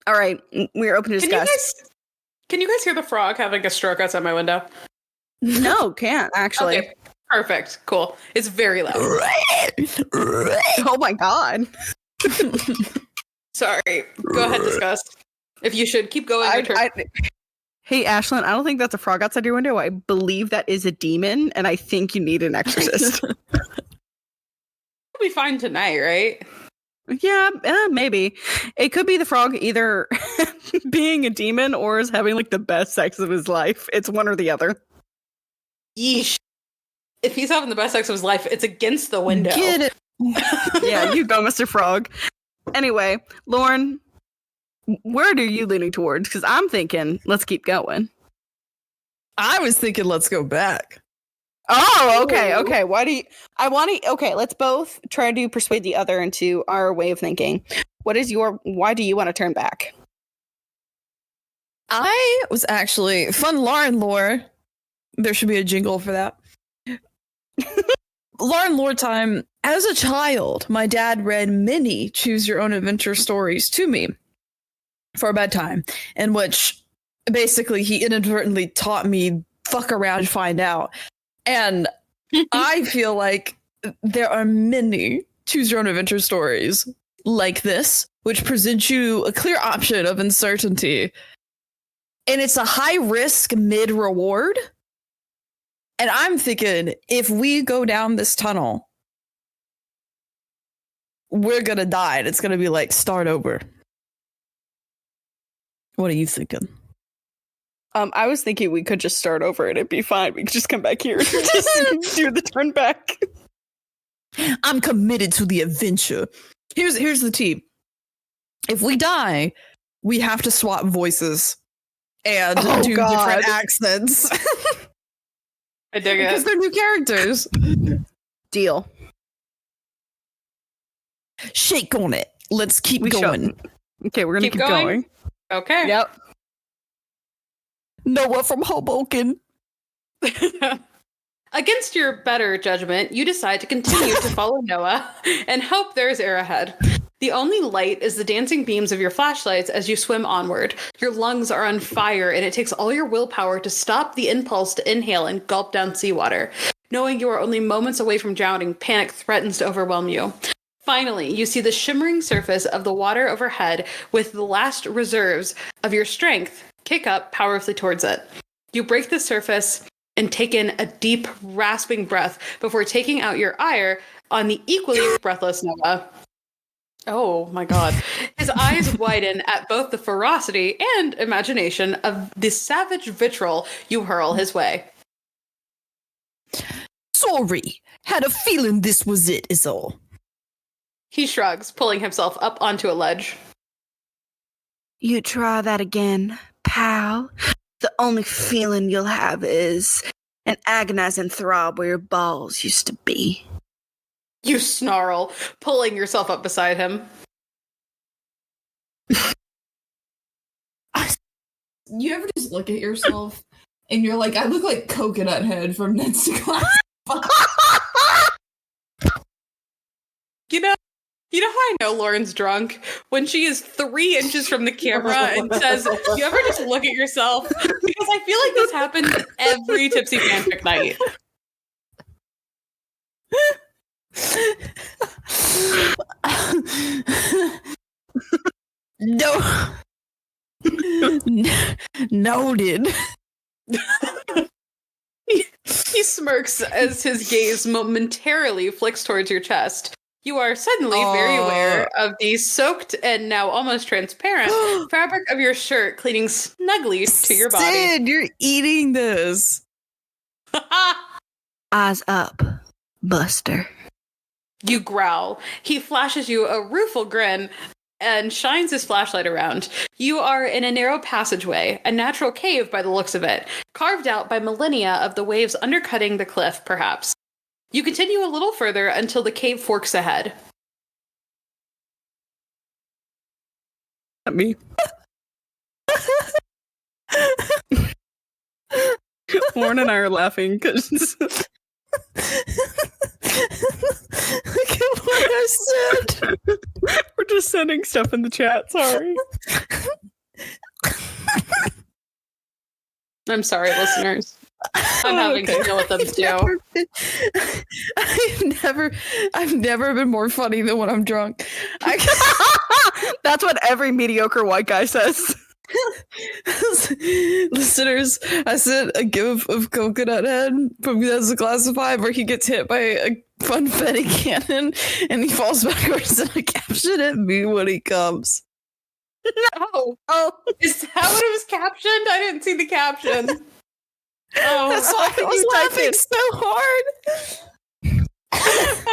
All right, we're open to discuss. Can you guys hear the frog having a stroke outside my window? No, can't actually. Okay, perfect. Cool. It's very loud. Oh my god. Sorry. Go ahead, discuss. If you should, keep going. Your turn. Hey, Ashlyn, I don't think that's a frog outside your window. I believe that is a demon, and I think you need an exorcist. We'll be fine tonight, right? Yeah, maybe. It could be the frog either being a demon or is having like the best sex of his life. It's one or the other. Yeesh. If he's having the best sex of his life, it's against the window. Get it. Yeah, you go, Mr. Frog. Anyway, Lauren, where are you leaning towards? Because I'm thinking, let's keep going. I was thinking, let's go back. Oh, okay, okay. Why do you? I want to. Okay, let's both try to persuade the other into our way of thinking. What is your? Why do you want to turn back? I was actually fun Lauren lore. There should be a jingle for that. Lauren lore time. As a child, my dad read many choose your own adventure stories to me for a bedtime, in which basically he inadvertently taught me fuck around, find out. And I feel like there are many choose your own adventure stories like this, which present you a clear option of uncertainty. And it's a high risk, mid reward. And I'm thinking, if we go down this tunnel, we're going to die. And it's going to be like, start over. What are you thinking? I was thinking we could just start over and it'd be fine. We could just come back here and just do the turn back. I'm committed to the adventure. Here's the tea. If we die, we have to swap voices and do different accents. I dig it. Because they're new characters. Deal. Shake on it. Let's keep going. Okay, we're gonna keep going. Okay. Yep. Noah from Hoboken. Against your better judgment, you decide to continue to follow Noah and hope there is air ahead. The only light is the dancing beams of your flashlights as you swim onward. Your lungs are on fire, and it takes all your willpower to stop the impulse to inhale and gulp down seawater. Knowing you are only moments away from drowning, panic threatens to overwhelm you. Finally, you see the shimmering surface of the water overhead with the last reserves of your strength kick up powerfully towards it. You break the surface and take in a deep, rasping breath before taking out your ire on the equally breathless Noah. Oh my god. His eyes widen at both the ferocity and imagination of the savage vitriol you hurl his way. Sorry. Had a feeling this was it, is all. He shrugs, pulling himself up onto a ledge. You try that again, pal. The only feeling you'll have is an agonizing throb where your balls used to be. You snarl, pulling yourself up beside him. You ever just look at yourself and you're like, I look like Coconut Head from Ned's Class. You know how I know Lauren's drunk? When she is 3 inches from the camera and says, you ever just look at yourself? Because I feel like this happens every Tipsy Fanfic night. No. Noted. He smirks as his gaze momentarily flicks towards your chest. You are suddenly very aware of the soaked and now almost transparent fabric of your shirt clinging snugly to your body. Sid, you're eating this. Eyes up, Buster. You growl. He flashes you a rueful grin and shines his flashlight around. You are in a narrow passageway, a natural cave by the looks of it, carved out by millennia of the waves undercutting the cliff, perhaps. You continue a little further until the cave forks ahead. At me. Lauren and I are laughing because Look at what I said. we're just sending stuff in the chat. Sorry. I'm sorry, listeners. I'm having to deal with them too. I've never been more funny than when I'm drunk. That's what every mediocre white guy says. Listeners, I sent a gif of Coconut Head from That's a Class of 5 where he gets hit by a funfetti cannon and he falls backwards, and I caption it "Me when he comes." No. Oh, is that what it was captioned? I didn't see the caption. Oh, That's why I was laughing so hard.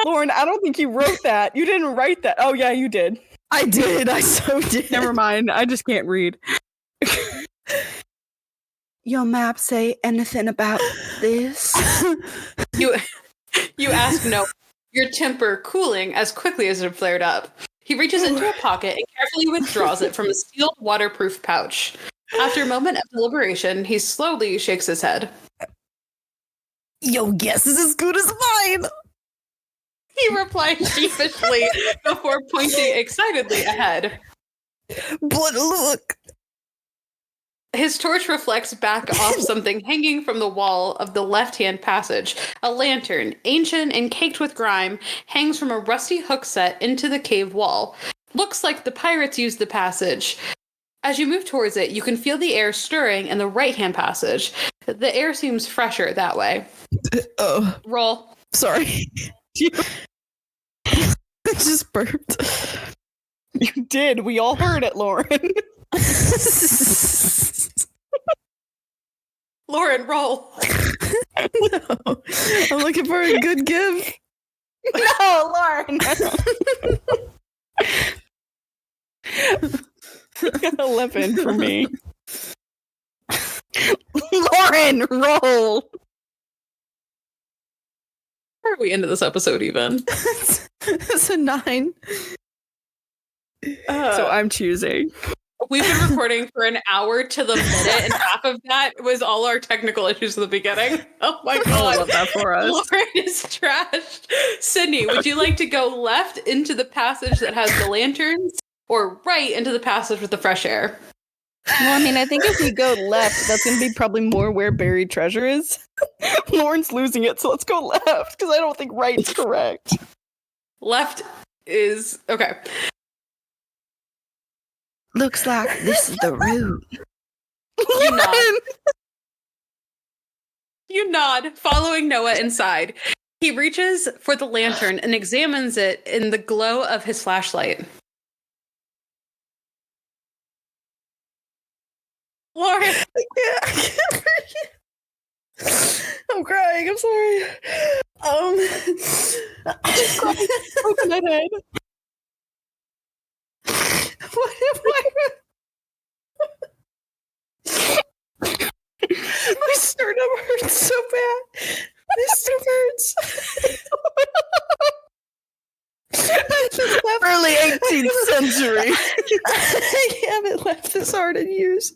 Lauren, I don't think you wrote that. You didn't write that. Oh, yeah, you did. I did. I so did. Never mind. I just can't read. Your map say anything about this? You ask no. Your temper cooling as quickly as it flared up. He reaches into a pocket and carefully withdraws it from a sealed waterproof pouch. After a moment of deliberation, he slowly shakes his head. Your guess is as good as mine. He replies sheepishly before pointing excitedly ahead. But look. His torch reflects back off something hanging from the wall of the left-hand passage. A lantern, ancient and caked with grime, hangs from a rusty hook set into the cave wall. Looks like the pirates used the passage. As you move towards it, you can feel the air stirring in the right-hand passage. The air seems fresher that way. Oh, Roll. sorry. I just burped. You did. We all heard it, Lauren. Lauren, roll. No, I'm looking for a good gift. No, Lauren. 11 for me. Lauren, roll. Where are we into this episode even? It's a 9. So I'm choosing. We've been recording for an hour to the minute, and half of that was all our technical issues at the beginning. Oh my I god. love that for us. Lauren is trashed. Sydney, would you like to go left into the passage that has the lanterns, or right into the passage with the fresh air? Well, I mean, I think if we go left, that's going to be probably more where buried treasure is. Lauren's losing it, so let's go left, because I don't think right's correct. Left is... okay. Looks like this is the route. You nod. You nod, following Noah inside. He reaches for the lantern and examines it in the glow of his flashlight. Lauren! I'm crying. I'm sorry. Open that head. What am My sternum hurts so bad. My sternum hurts. Early 18th century. I haven't laughed this hard in years.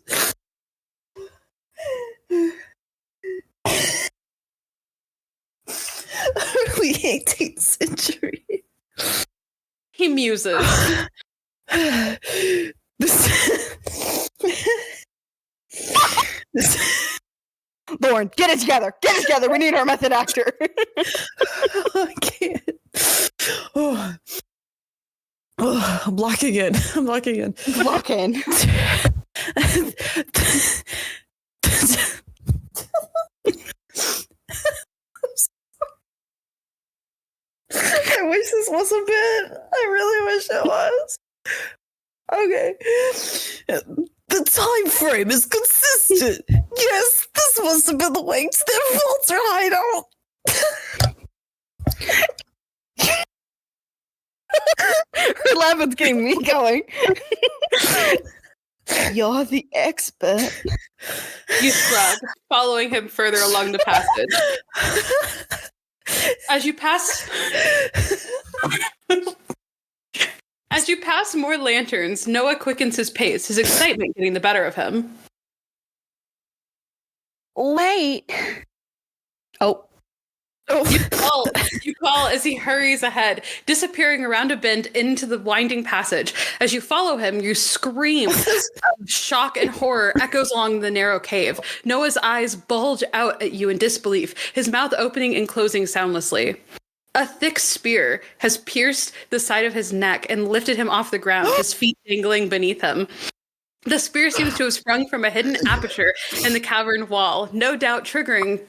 Early 18th century. He muses. Lauren, get it together. Get it together. We need our method actor. I can't. Oh, I'm blocking it. I'm blocking it. Lock in. wish this was a bit. I really wish it was. Okay. The time frame is consistent. Yes, this must have been the way to their Walter hideout. Her laugh is getting me going. You're the expert. You shrug, following him further along the passage. As you pass more lanterns, Noah quickens his pace, his excitement getting the better of him. Wait. Oh. You call as he hurries ahead, disappearing around a bend into the winding passage. As you follow him, you scream. Shock and horror echoes along the narrow cave. Noah's eyes bulge out at you in disbelief, his mouth opening and closing soundlessly. A thick spear has pierced the side of his neck and lifted him off the ground, his feet dangling beneath him. The spear seems to have sprung from a hidden aperture in the cavern wall, no doubt triggered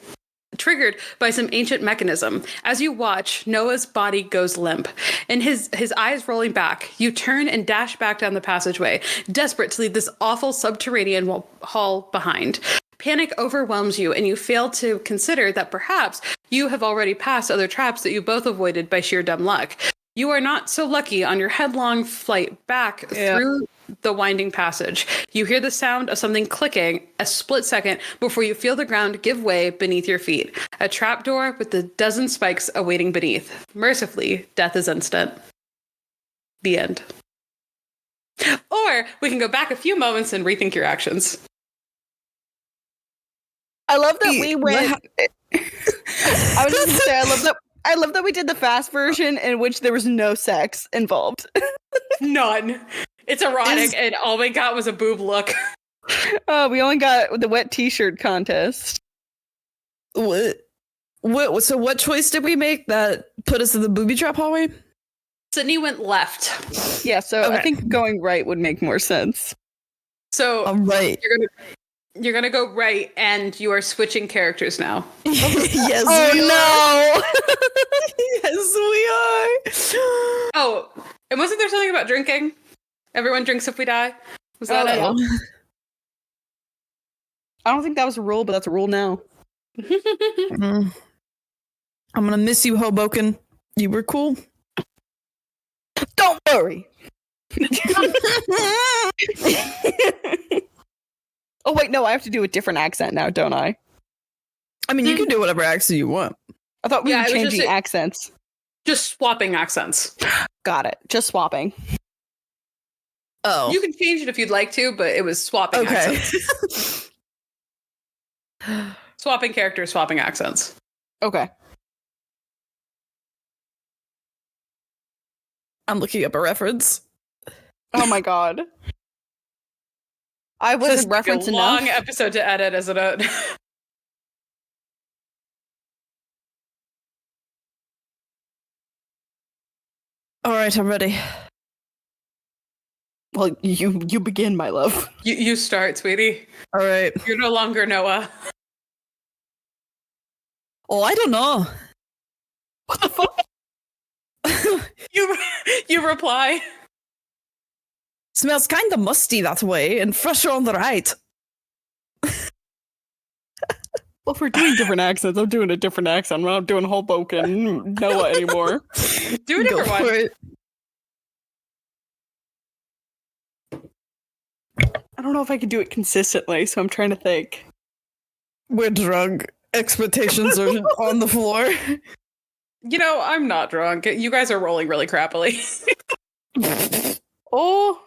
by some ancient mechanism. As you watch, Noah's body goes limp, and his eyes rolling back. You turn and dash back down the passageway, desperate to leave this awful subterranean hall behind. Panic overwhelms you, and you fail to consider that perhaps you have already passed other traps that you both avoided by sheer dumb luck. You are not so lucky on your headlong flight back through the winding passage. You hear the sound of something clicking a split second before you feel the ground give way beneath your feet. A trapdoor with a dozen spikes awaiting beneath. Mercifully, death is instant. The end. Or we can go back a few moments and rethink your actions. I love that we went. I was just gonna say, I love that we did the fast version in which there was no sex involved. None. It's erotic, and all we got was a boob look. We only got the wet t-shirt contest. What? So what choice did we make that put us in the booby trap hallway? Sydney went left. Yeah, so I think going right would make more sense. So I'm right. You're gonna go right, and you are switching characters now. Yes, oh no! Yes, we are. Oh, and wasn't there something about drinking? Everyone drinks if we die. Was that it? I don't think that was a rule, but that's a rule now. I'm gonna miss you, Hoboken. You were cool. Don't worry. Oh wait, no, I have to do a different accent now, don't I? I mean, you can do whatever accent you want. I thought we were it was changing just accents. Just swapping accents. Got it. Just swapping. Oh. You can change it if you'd like to, but it was swapping accents. Swapping characters, swapping accents. Okay. I'm looking up a reference. Oh my god. I wasn't reference a enough. long episode to edit, isn't it? All right, I'm ready. Well, you begin, my love. You start, sweetie. All right. You're no longer Noah. Oh, I don't know. What the fuck? You reply. Smells kind of musty that way and fresher on the right. Well, if we're doing different accents, I'm doing a different accent. I'm not doing Hoboken Noah anymore. Do a different one. It. I don't know if I can do it consistently, so I'm trying to think. We're drunk. Expectations are on the floor. You know, I'm not drunk. You guys are rolling really crappily. Oh,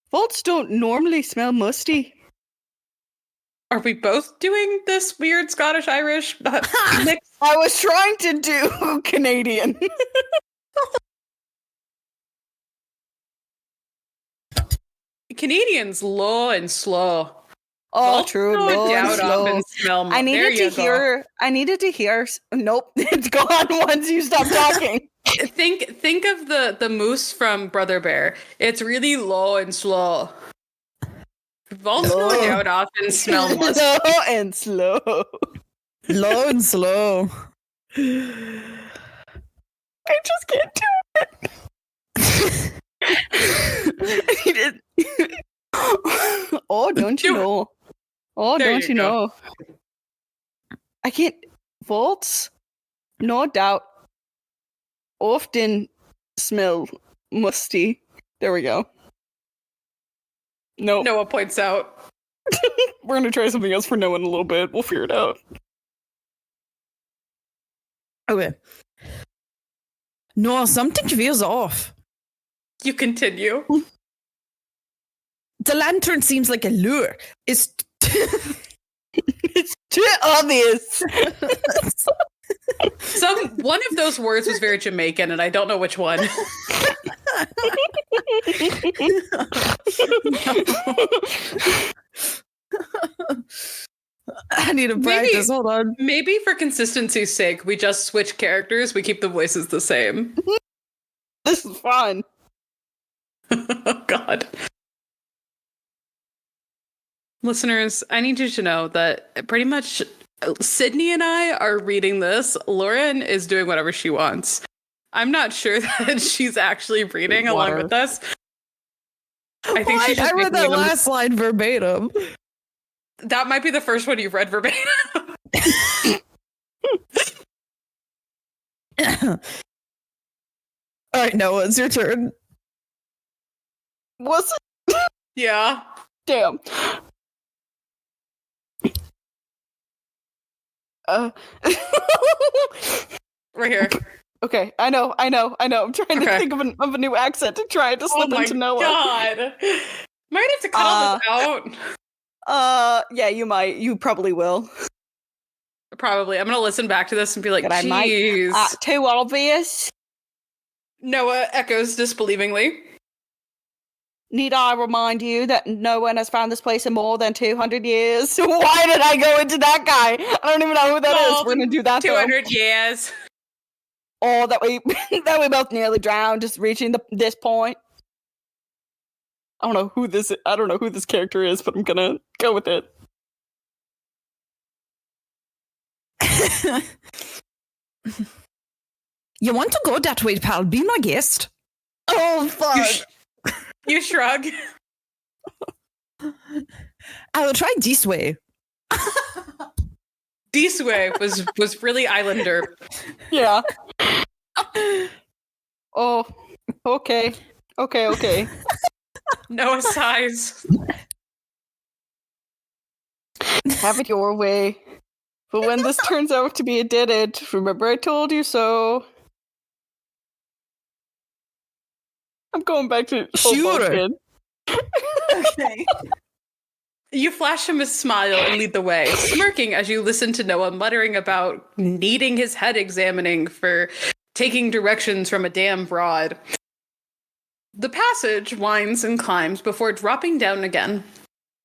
vaults don't normally smell musty. Are we both doing this weird Scottish-Irish mix? I was trying to do Canadian. Canadians low and slow. Oh, Vaults true. go Low and down slow. and smell. I needed to hear. I needed to hear. Nope, it's gone once you stop talking. Think of the moose from Brother Bear. It's really low and slow. Vaults go down often smell musty. Low and slow. Low and slow. I just can't do it. Oh, don't you know? Oh, There don't you you go. know? I can't. Vaults, no doubt, often smell musty. There we go. Nope. Noah points out. We're gonna try something else for Noah in a little bit. We'll figure it out. Okay. No, something feels off. You continue. The lantern seems like a lure. It's It's too obvious. One of those words was very Jamaican, and I don't know which one. I need to practice. Hold on. Maybe for consistency's sake, we just switch characters. We keep the voices the same. This is fun. Oh, God. Listeners, I need you to know that pretty much Sydney and I are reading this. Lauren is doing whatever she wants. I'm not sure that she's actually reading along with us. I think she's just I read that last line verbatim. That might be the first one you've read verbatim. All right, Noah, it's your turn. Was it? Yeah. Damn. Right here. Okay, I know. I'm trying to think of a new accent to try to slip into Noah. God. Might have to cut all this out. Yeah, you might. You probably will. Probably. I'm gonna listen back to this and be like, But I might. jeez. Too obvious. Noah echoes disbelievingly. Need I remind you that no one has found this place in more than 200 years? Why did I go into that guy? I don't even know who that is. We're gonna do that 200 years. Or that we both nearly drowned just reaching this point. I don't know who this character is, but I'm gonna go with it. You want to go that way, pal? Be my guest. Oh, fuck. You shrug. I will try this way. This way was really Islander. Yeah. Oh, okay. Noah sighs. Have it your way. But when this turns out to be a dead end, remember I told you so. I'm going back to Sure. Okay. You flash him a smile and lead the way, smirking as you listen to Noah muttering about needing his head examining for taking directions from a damn broad. The passage winds and climbs before dropping down again.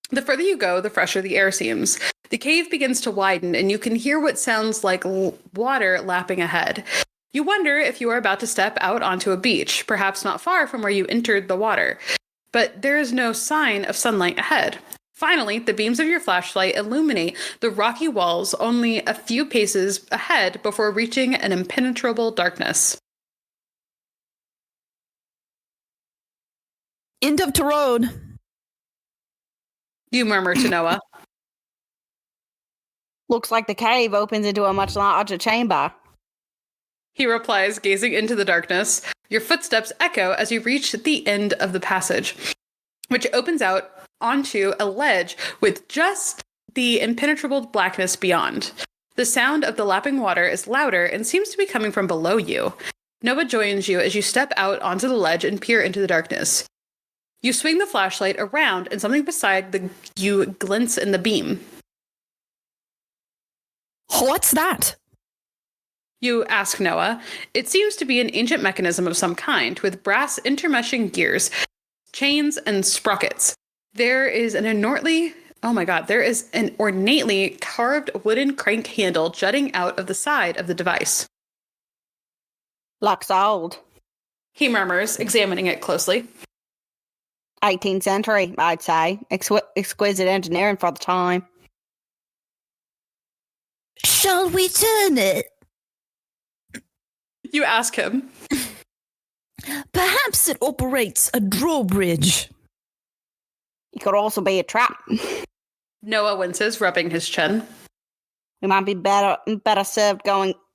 The further you go, the fresher the air seems. The cave begins to widen, and you can hear what sounds like water lapping ahead. You wonder if you are about to step out onto a beach, perhaps not far from where you entered the water. But there is no sign of sunlight ahead. Finally, the beams of your flashlight illuminate the rocky walls only a few paces ahead before reaching an impenetrable darkness. End of the road. You murmur to Noah. Looks like the cave opens into a much larger chamber. He replies, gazing into the darkness. Your footsteps echo as you reach the end of the passage, which opens out onto a ledge with just the impenetrable blackness beyond. The sound of the lapping water is louder and seems to be coming from below you. Noah joins you as you step out onto the ledge and peer into the darkness. You swing the flashlight around and something beside you glints in the beam. What's that? You ask Noah. It seems to be an ancient mechanism of some kind, with brass intermeshing gears, chains, and sprockets. There is an ornately carved wooden crank handle jutting out of the side of the device. Looks old. He murmurs, examining it closely. 18th century, I'd say. Exquisite engineering for the time. Shall we turn it? You ask him. Perhaps it operates a drawbridge. It could also be a trap. Noah winces, rubbing his chin. We might be better served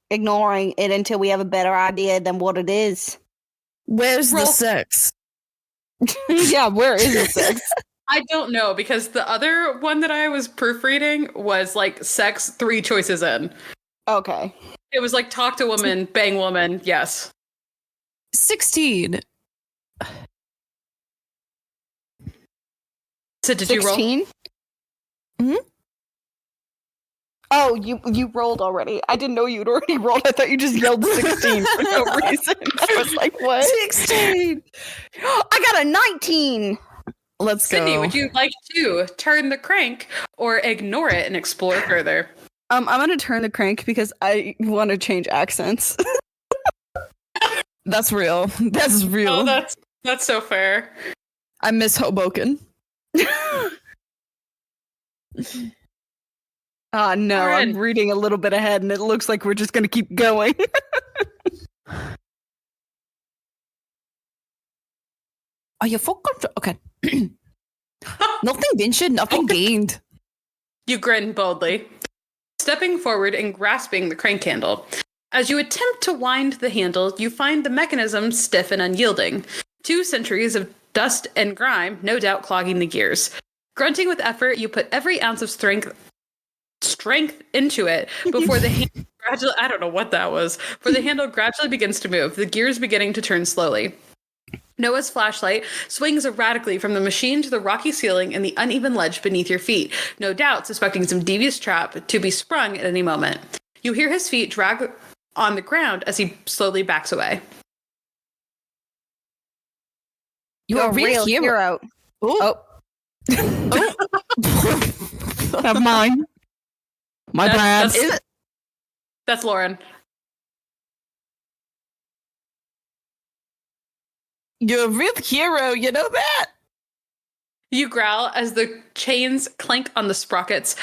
ignoring it until we have a better idea than what it is. Where's the sex? Yeah, where is the sex? I don't know, because the other one that I was proofreading was like sex 3 choices in. Okay. It was like talk to woman, bang woman, yes. 16. So did you roll? 16? Hmm? Oh, you rolled already. I didn't know you'd already rolled. I thought you just yelled 16 for no reason. I was like, what? 16. I got a 19. Let's Sydney, go. would you like to turn the crank or ignore it and explore further? I'm gonna turn the crank because I want to change accents. That's real. That's real. Oh, that's so fair. I miss Hoboken. Oh no, Lauren. I'm reading a little bit ahead and it looks like we're just gonna keep going. Are you full control? Okay. Nothing ventured, nothing gained. You grin boldly, stepping forward and grasping the crank handle. As you attempt to wind the handle, you find the mechanism stiff and unyielding. 2 centuries of dust and grime, no doubt clogging the gears. Grunting with effort, you put every ounce of strength into it before the handle gradually, I don't know what that was, before the handle gradually begins to move, the gears beginning to turn slowly. Noah's flashlight swings erratically from the machine to the rocky ceiling and the uneven ledge beneath your feet, no doubt suspecting some devious trap to be sprung at any moment. You hear his feet drag on the ground as he slowly backs away. You're a real hero. Oh. Never mind. My bad. That's Lauren. You're a real hero, you know that? You growl as the chains clank on the sprockets.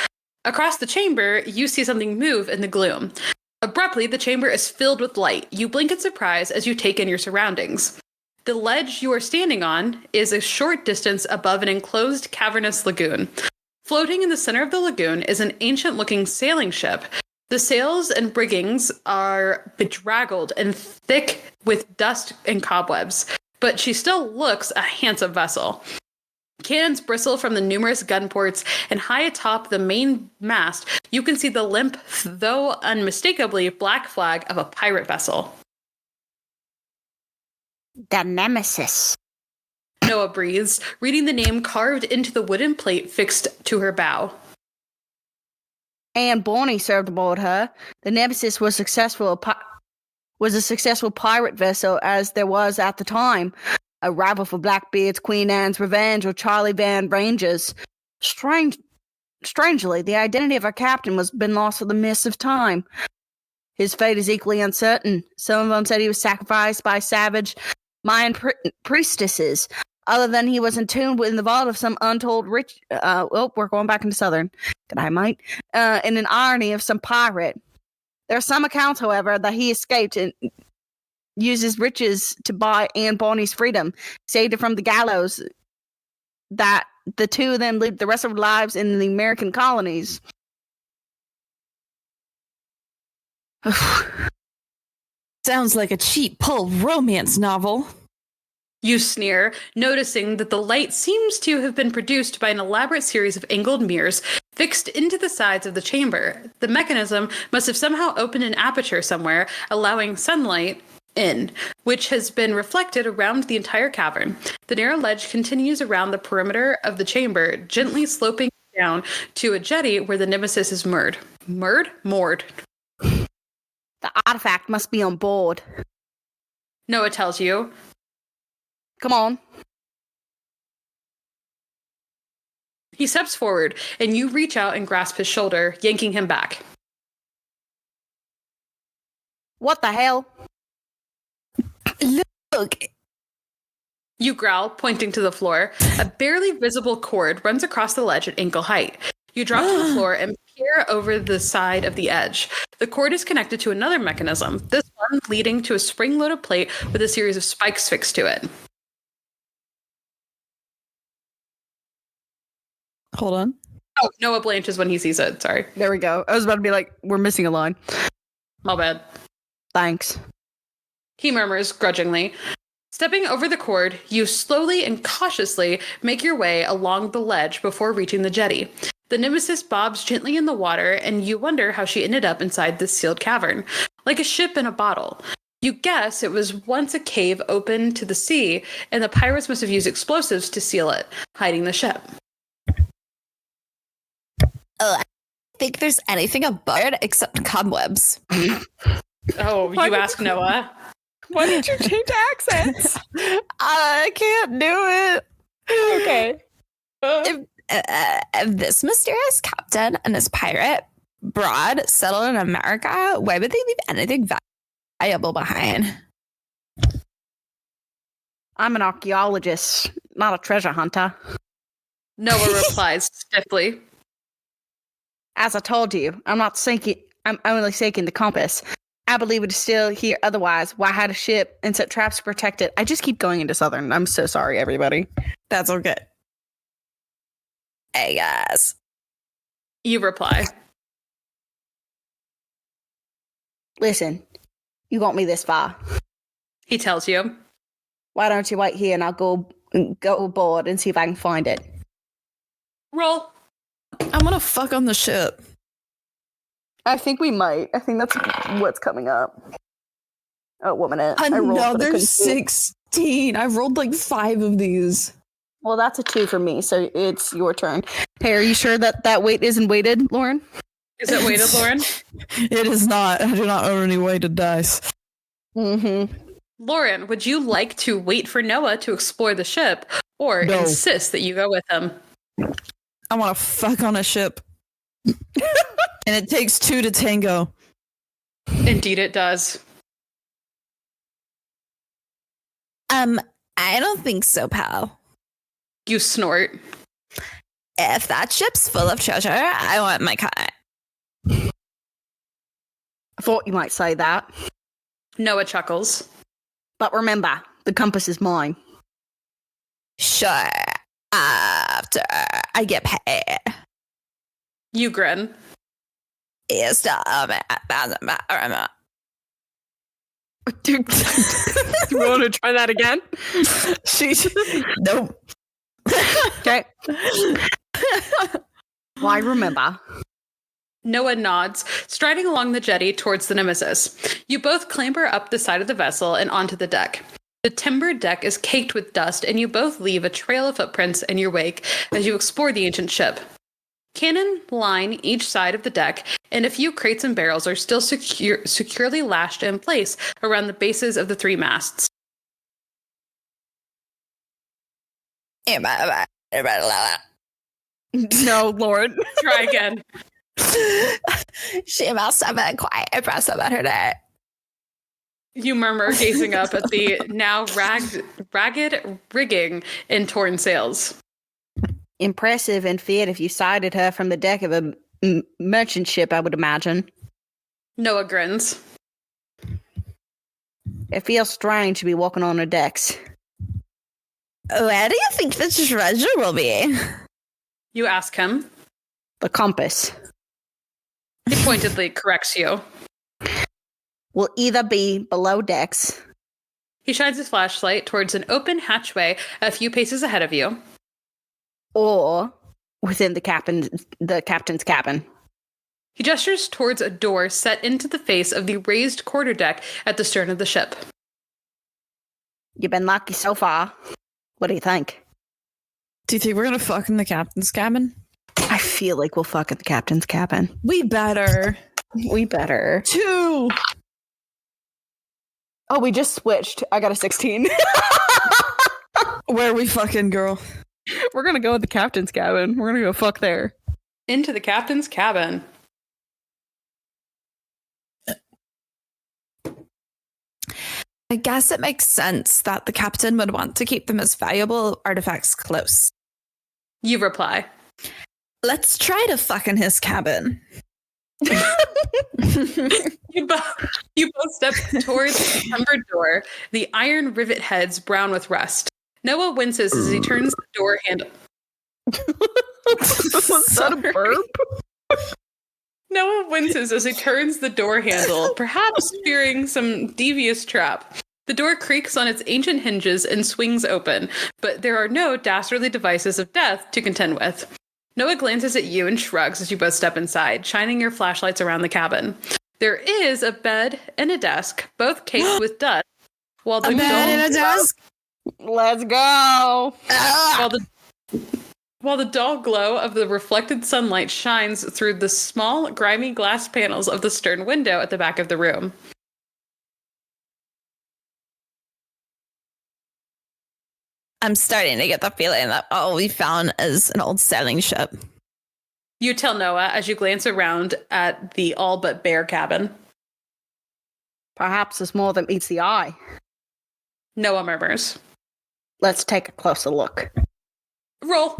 Across the chamber, you see something move in the gloom. Abruptly, the chamber is filled with light. You blink in surprise as you take in your surroundings. The ledge you are standing on is a short distance above an enclosed cavernous lagoon. Floating in the center of the lagoon is an ancient-looking sailing ship. The sails and riggings are bedraggled and thick with dust and cobwebs, but she still looks a handsome vessel. Cannons bristle from the numerous gun ports, and high atop the main mast, you can see the limp, though unmistakably black flag of a pirate vessel. The Nemesis. Noah breathes, reading the name carved into the wooden plate fixed to her bow. Anne Bonny served aboard her. The Nemesis was a successful pirate vessel as there was at the time. A rival for Blackbeard's Queen Anne's Revenge or Charlie Van Ranger's. Strangely, the identity of our captain was been lost in the mist of time. His fate is equally uncertain. Some of them said he was sacrificed by savage Mayan priestesses. Other than he was entombed in the vault of some untold rich... we're going back into Southern. Good night, mate. In an irony of some pirate. There are some accounts, however, that he escaped and used his riches to buy Anne Bonny's freedom, saved her from the gallows, that the two of them lived the rest of their lives in the American colonies. Sounds like a cheap pulp romance novel. You sneer, noticing that the light seems to have been produced by an elaborate series of angled mirrors fixed into the sides of the chamber. The mechanism must have somehow opened an aperture somewhere, allowing sunlight in, which has been reflected around the entire cavern. The narrow ledge continues around the perimeter of the chamber, gently sloping down to a jetty where the Nemesis is moored. Moored. The artifact must be on board. Noah tells you. Come on. He steps forward, and you reach out and grasp his shoulder, yanking him back. What the hell? Look. You growl, pointing to the floor. A barely visible cord runs across the ledge at ankle height. You drop to the floor and peer over the side of the edge. The cord is connected to another mechanism, this one leading to a spring-loaded plate with a series of spikes fixed to it. Hold on. Oh, Noah blanches when he sees it. Sorry. There we go. I was about to be like, we're missing a line. My bad. Thanks. He murmurs grudgingly. Stepping over the cord, you slowly and cautiously make your way along the ledge before reaching the jetty. The Nemesis bobs gently in the water, and you wonder how she ended up inside this sealed cavern, like a ship in a bottle. You guess it was once a cave open to the sea, and the pirates must have used explosives to seal it, hiding the ship. Oh, I don't think there's anything aboard except cobwebs. Oh, you ask Noah? Why did you change accents? I can't do it. Okay. If this mysterious captain and this pirate broad settled in America, why would they leave anything valuable behind? I'm an archaeologist, not a treasure hunter. Noah replies stiffly. As I told you, I'm only seeking the compass. I believe it is still here. Otherwise, why had a ship and set traps to protect it? I just keep going into Southern. I'm so sorry, everybody. That's okay. Hey, guys. You reply. Listen, you got me this far. He tells you. Why don't you wait here and I'll go aboard and see if I can find it. Roll. I'm gonna fuck on the ship. I think we might. I think that's what's coming up. Oh, 1 minute. Another 16. I've rolled like 5 of these. Well, that's a 2 for me, so it's your turn. Hey, are you sure that weight isn't weighted, Lauren? Is it weighted, Lauren? It is not. I do not own any weighted dice. Mm-hmm. Lauren, would you like to wait for Noah to explore the ship or insist that you go with him? I want to fuck on a ship. And it takes 2 to tango. Indeed it does. I don't think so, pal. You snort. If that ship's full of treasure, I want my cut. I thought you might say that. Noah chuckles. But remember, the compass is mine. Sure. After I get paid. You grin. It's still Dude, do you want to try that again? Nope. Okay. Why remember? Noah nods, striding along the jetty towards the Nemesis. You both clamber up the side of the vessel and onto the deck. The timbered deck is caked with dust, and you both leave a trail of footprints in your wake as you explore the ancient ship. Cannon line each side of the deck, and a few crates and barrels are still securely lashed in place around the bases of the 3 masts. No, Lauren. Try again. She must have been quite impressive at her day. You murmur, gazing up at the now ragged rigging and torn sails. Impressive and fit if you sighted her from the deck of a merchant ship, I would imagine. Noah grins. It feels strange to be walking on her decks. Where do you think the treasure will be? You ask him. The compass He pointedly corrects you. will either be below decks. He shines his flashlight towards an open hatchway a few paces ahead of you. Or within the captain's cabin. He gestures towards a door set into the face of the raised quarterdeck at the stern of the ship. You've been lucky so far. What do you think? Do you think we're gonna fuck in the captain's cabin? I feel like we'll fuck at the captain's cabin. We better. We better. 2. Oh, we just switched. I got a 16. Where are we fucking, girl? We're gonna go at the captain's cabin. We're gonna go fuck there. Into the captain's cabin. I guess it makes sense that the captain would want to keep the most valuable artifacts close. You reply. Let's try to fuck in his cabin. You both step towards the timbered door, the iron rivet heads brown with rust. Noah winces as he turns the door handle. Was that a burp? Noah winces as he turns the door handle, perhaps fearing some devious trap. The door creaks on its ancient hinges and swings open, but there are no dastardly devices of death to contend with. Noah glances at you and shrugs as you both step inside, shining your flashlights around the cabin. There is a bed and a desk, both caked with dust. While the A bed and a desk? Let's go. While the dull glow of the reflected sunlight shines through the small, grimy glass panels of the stern window at the back of the room. I'm starting to get the feeling that all we found is an old sailing ship. You tell Noah as you glance around at the all but bare cabin. Perhaps it's more than meets the eye. Noah murmurs. Let's take a closer look. Roll.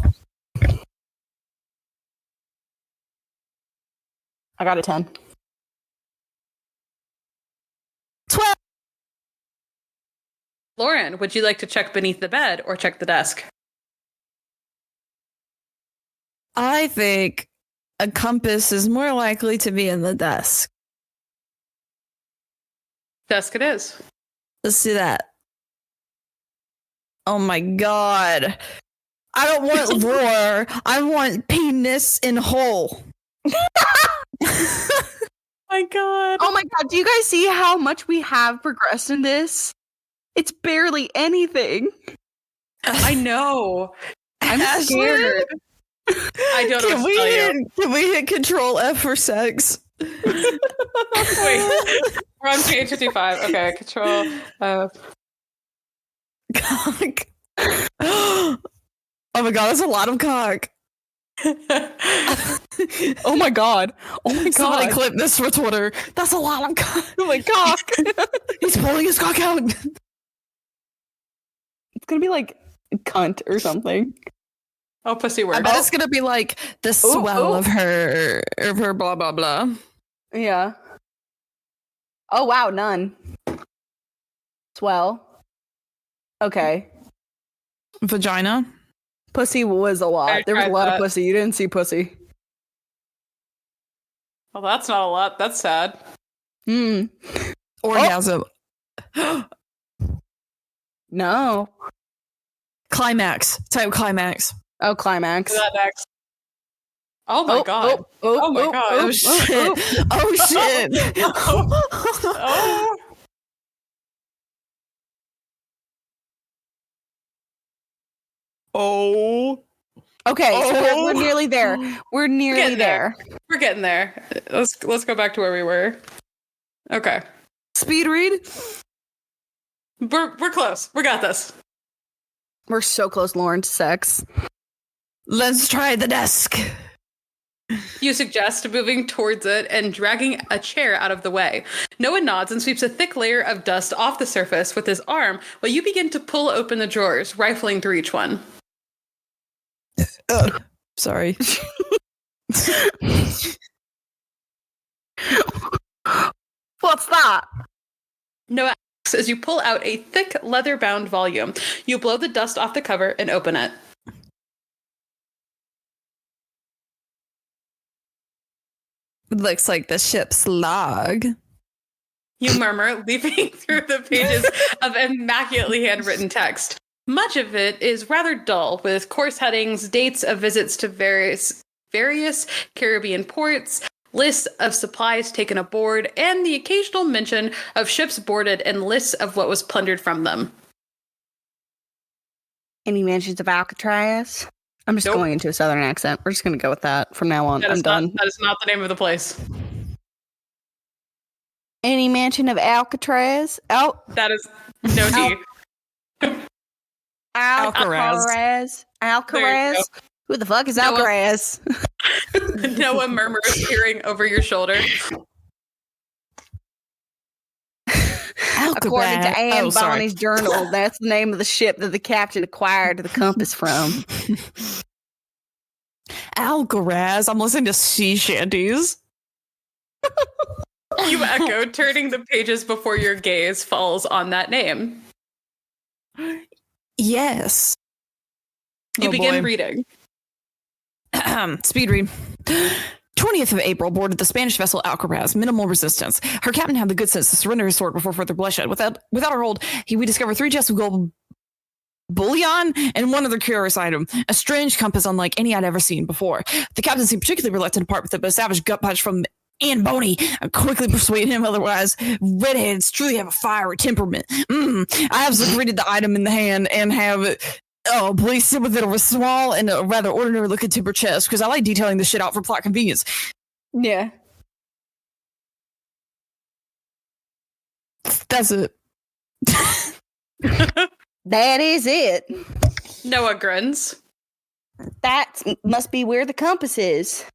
I got a 10. 12. Lauren, would you like to check beneath the bed or check the desk? I think a compass is more likely to be in the desk. Desk it is. Let's see that. Oh my god. I don't want lore. I want penis in hole. My god. Oh my god, do you guys see how much we have progressed in this? It's barely anything. I know. I'm Ashley? scared. I don't know what to tell you. Can we hit Control F for sex? Wait. We're on page 55. Okay, control. Cock. Oh my god, that's a lot of cock. Oh my god. Oh my god. Somebody clip this for Twitter. That's a lot of cock. Oh my cock. He's pulling his cock out. It's gonna be like cunt or something. Oh, pussy word. I bet it's gonna be like the swell of her blah blah blah. Yeah. Oh wow, none. Swell. Okay. Vagina. Pussy was a lot. There was a lot of that. pussy. You didn't see pussy. Well, that's not a lot. That's sad. Hmm. Orgasm. No. Climax. Type climax. Oh, climax. Do that next. Oh my god. Oh my god. Oh shit. Oh shit. Oh. Oh. Okay, so we're nearly there. We're nearly Getting there. We're getting there. Let's go back to where we were. Okay. Speed read. We're close. We got this. We're so close, Lauren, to sex. Let's try the desk. You suggest moving towards it and dragging a chair out of the way. Noah nods and sweeps a thick layer of dust off the surface with his arm while you begin to pull open the drawers, rifling through each one. Sorry. What's that? Noah asks as you pull out a thick leather-bound volume. You blow the dust off the cover and open it. Looks like the ship's log. You murmur, leafing through the pages of immaculately handwritten text. Much of it is rather dull, with course headings, dates of visits to various Caribbean ports, lists of supplies taken aboard, and the occasional mention of ships boarded and lists of what was plundered from them. Any mentions of Alcatraz? I'm just Nope. going into a southern accent. We're just going to go with that from now on. I'm done. That is not the name of the place. Any mention of Alcatraz? That is no D. Alcaraz. Alcaraz. Who the fuck is Noah. Alcaraz? Noah murmurs, peering over your shoulder. According to Anne sorry. Bonny's journal, that's the name of the ship that the captain acquired the compass from. Alcaraz. I'm listening to sea shanties. You echo, turning the pages before your gaze falls on that name. Yes. You begin boy. reading. Speed read. 20th of April, boarded the Spanish vessel Alcatraz. Minimal resistance. Her captain had the good sense to surrender his sword before further bloodshed. Without our hold, we discovered 3 chests of gold bullion and one other curious item, a strange compass unlike any I'd ever seen before. The captain seemed particularly reluctant to part with it, but a savage gut punch from Ian Boney quickly persuaded him otherwise. Redheads truly have a fiery temperament. I have secreted the item in the hand and have please sit with it over a small and a rather ordinary looking timber chest, because I like detailing this shit out for plot convenience. Yeah. That's it. That is it. Noah grins. That must be where the compass is.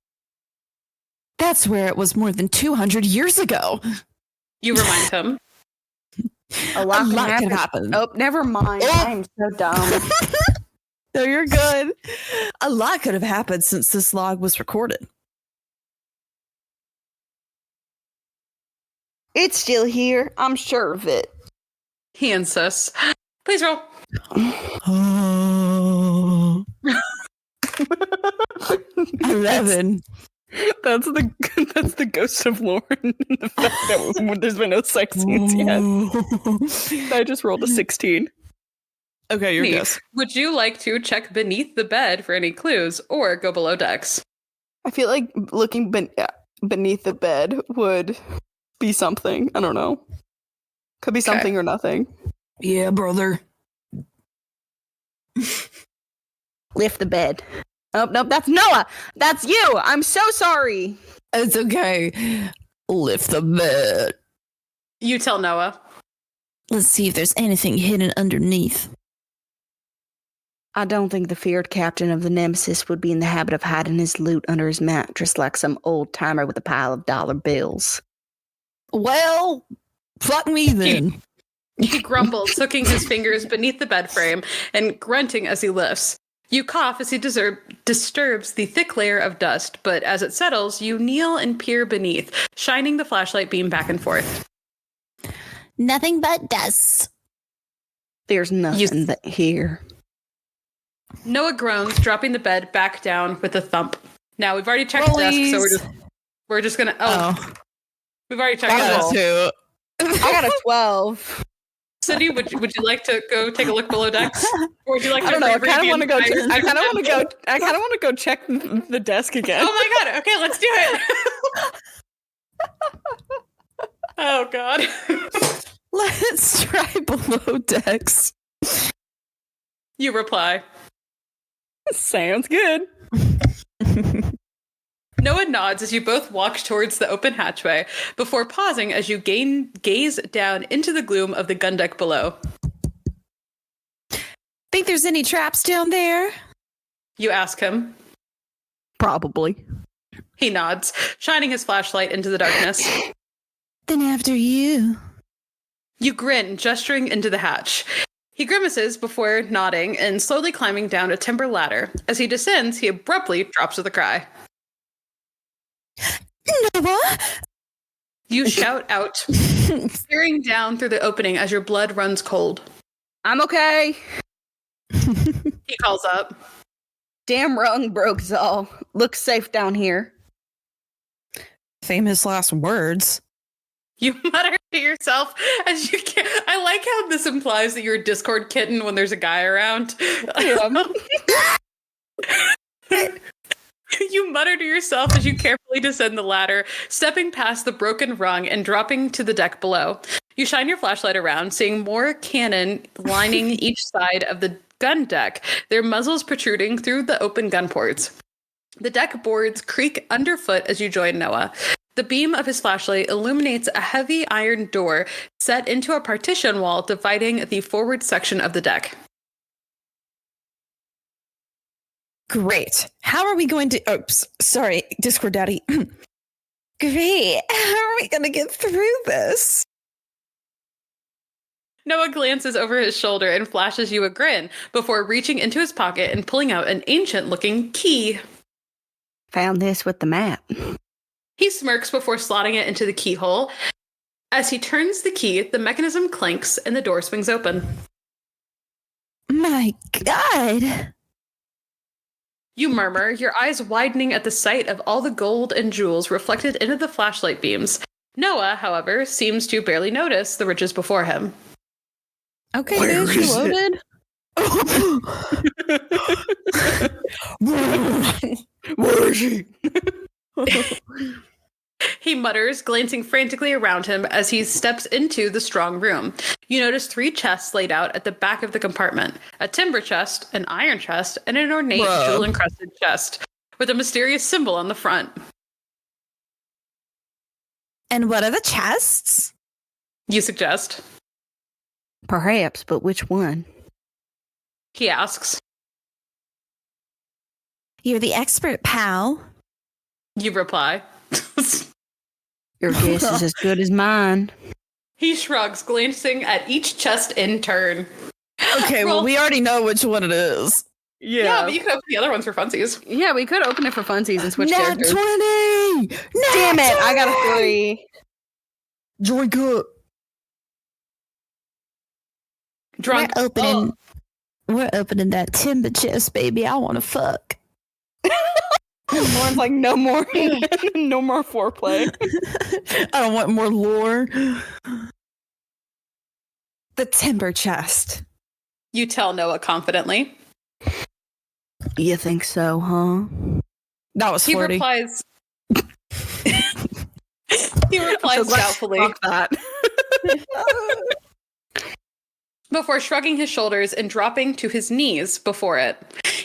That's where it was more than 200 years ago. You remind him. A lot could can happen. Oh, never mind. I'm so dumb. No, you're good. A lot could have happened since this log was recorded. It's still here. I'm sure of it. He insists. Please roll. 11. That's the ghost of Lauren. The fact that there's been no sex scenes yet. I just rolled a 16. Okay, your Neat. guess. Would you like to check beneath the bed for any clues or go below decks? I feel like looking beneath the bed would be something. I don't know. Could be something or nothing. Yeah, brother. Lift the bed. Oh, no, that's Noah. That's you. I'm so sorry. It's okay. Lift the bed. You tell Noah. Let's see if there's anything hidden underneath. I don't think the feared captain of the Nemesis would be in the habit of hiding his loot under his mattress like some old timer with a pile of dollar bills. Well, fuck me then. He grumbles, hooking his fingers beneath the bed frame and grunting as he lifts. You cough as he disturbs the thick layer of dust, but as it settles, you kneel and peer beneath, shining the flashlight beam back and forth. Nothing but dust. There's nothing here. Noah groans, dropping the bed back down with a thump. Now, we've already checked the desk, so we're just gonna... We've already checked I got a 12. Cindy, would you like to go take a look below decks? Or would you like to I don't know. I kind of want to go. I kind of want to go check the desk again. Oh my god. Okay, let's do it. Oh god. Let's try below decks. You reply. Sounds good. Noah nods as you both walk towards the open hatchway before pausing as you gaze down into the gloom of the gun deck below. Think there's any traps down there? You ask him. Probably. He nods, shining his flashlight into the darkness. Then after you. You grin, gesturing into the hatch. He grimaces before nodding and slowly climbing down a timber ladder. As he descends, he abruptly drops with a cry. Noah? You shout out, peering down through the opening as your blood runs cold. I'm okay. He calls up. Damn rung broke all. Looks safe down here. Famous last words. You mutter to yourself as you can. I like how this implies that you're a Discord kitten when there's a guy around. You mutter to yourself as you carefully descend the ladder, stepping past the broken rung and dropping to the deck below. You shine your flashlight around, seeing more cannon lining each side of the gun deck, their muzzles protruding through the open gun ports. The deck boards creak underfoot as you join Noah. The beam of his flashlight illuminates a heavy iron door set into a partition wall dividing the forward section of the deck. Great. How are we going to... Oops. Sorry, Discord Daddy. Great. How are we going to get through this? Noah glances over his shoulder and flashes you a grin before reaching into his pocket and pulling out an ancient-looking key. Found this with the map. He smirks before slotting it into the keyhole. As he turns the key, the mechanism clinks and the door swings open. My God. You murmur, your eyes widening at the sight of all the gold and jewels reflected into the flashlight beams. Noah, however, seems to barely notice the riches before him. Okay, Where bitch, you is loaded? Where is he? He mutters, glancing frantically around him as he steps into the strong room. You notice 3 chests laid out at the back of the compartment. A timber chest, an iron chest, and an ornate jewel-encrusted chest, with a mysterious symbol on the front. And what are the chests? You suggest. Perhaps, but which one? He asks. You're the expert, pal. You reply. Your guess is as good as mine. He shrugs, glancing at each chest in turn. Okay, well, we already know which one it is. Yeah, but you can open the other ones for funsies. Yeah, we could open it for funsies and switch Nat characters. 20! Damn it, I got a 3. Drink up. Drunk. We're opening that timber chest, baby. I want to fuck. Lauren's like, no more, no more foreplay. I don't want more lore. The timber chest. You tell Noah confidently. You think so, huh? That was He 40. replies. He replies doubtfully. Fuck that. Before shrugging his shoulders and dropping to his knees before it.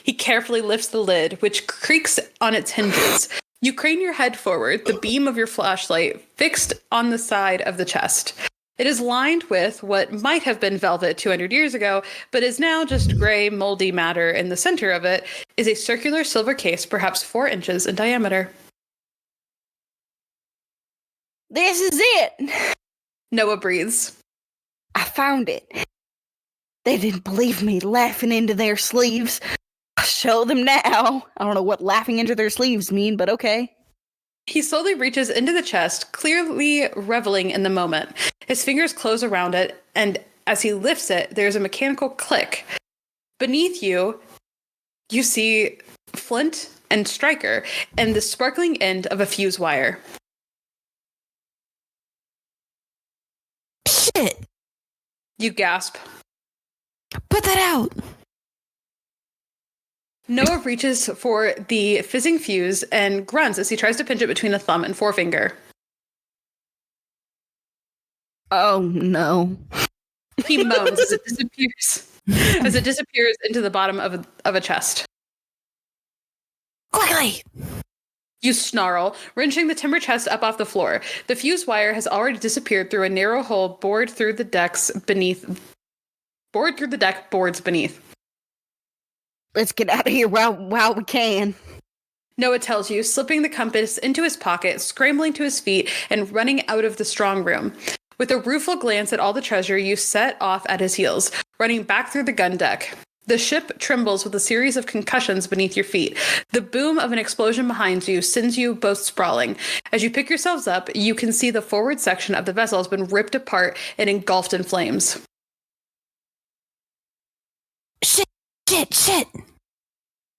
He carefully lifts the lid, which creaks on its hinges. You crane your head forward, the beam of your flashlight fixed on the side of the chest. It is lined with what might have been velvet 200 years ago, but is now just gray, moldy matter. In the center of it is a circular silver case, perhaps 4 inches in diameter. This is it. Noah breathes. I found it. They didn't believe me, laughing into their sleeves. I'll show them now. I don't know what laughing into their sleeves mean, but okay. He slowly reaches into the chest, clearly reveling in the moment. His fingers close around it, and as he lifts it, there's a mechanical click. Beneath you, you see Flint and Stryker and the sparkling end of a fuse wire. Shit. You gasp. Put that out. Noah reaches for the fizzing fuse and grunts as he tries to pinch it between a thumb and forefinger. Oh, no. He moans as it disappears into the bottom of a chest. Quickly. You snarl, wrenching the timber chest up off the floor. The fuse wire has already disappeared through a narrow hole bored through the deck boards beneath. Let's get out of here while we can. Noah tells you, slipping the compass into his pocket, scrambling to his feet, and running out of the strong room. With a rueful glance at all the treasure, you set off at his heels, running back through the gun deck. The ship trembles with a series of concussions beneath your feet. The boom of an explosion behind you sends you both sprawling. As you pick yourselves up, you can see the forward section of the vessel has been ripped apart and engulfed in flames. Shit.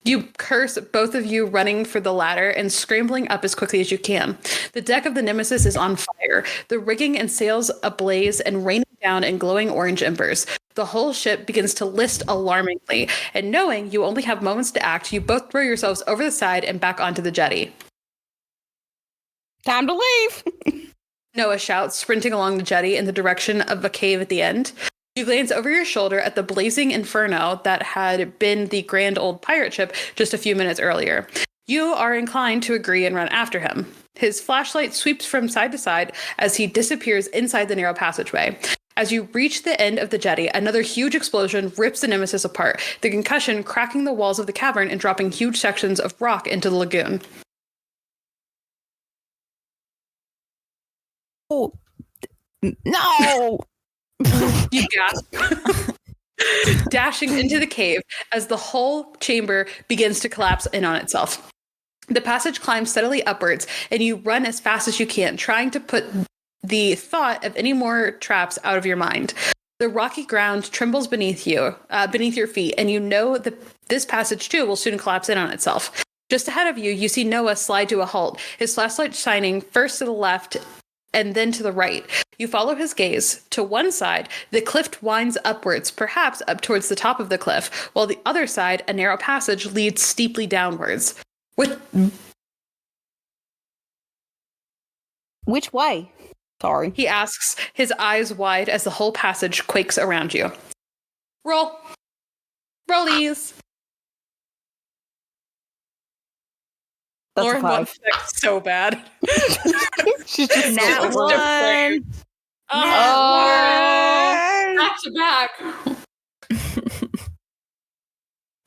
You curse, both of you running for the ladder and scrambling up as quickly as you can. The deck of the Nemesis is on fire, the rigging and sails ablaze and raining down in glowing orange embers. The whole ship begins to list alarmingly, and knowing you only have moments to act, you both throw yourselves over the side and back onto the jetty. Time to leave. Noah shouts, sprinting along the jetty in the direction of a cave at the end. You glance over your shoulder at the blazing inferno that had been the grand old pirate ship just a few minutes earlier. You are inclined to agree and run after him. His flashlight sweeps from side to side as he disappears inside the narrow passageway. As you reach the end of the jetty, another huge explosion rips the Nemesis apart, the concussion cracking the walls of the cavern and dropping huge sections of rock into the lagoon. Oh, no. You gasp, dashing into the cave as the whole chamber begins to collapse in on itself. The passage climbs steadily upwards, and you run as fast as you can, trying to put the thought of any more traps out of your mind. The rocky ground trembles beneath your feet, and you know that this passage too will soon collapse in on itself. Just ahead of you, you see Noah slide to a halt, his flashlight shining first to the left and then to the right. You follow his gaze. To one side, the cliff winds upwards, perhaps up towards the top of the cliff, while the other side, a narrow passage, leads steeply downwards. Which way? Sorry. He asks, his eyes wide as the whole passage quakes around you. Roll. Rollies. That's Lauren a 5. wants sex so bad. She's just Nat so one. Oh, back to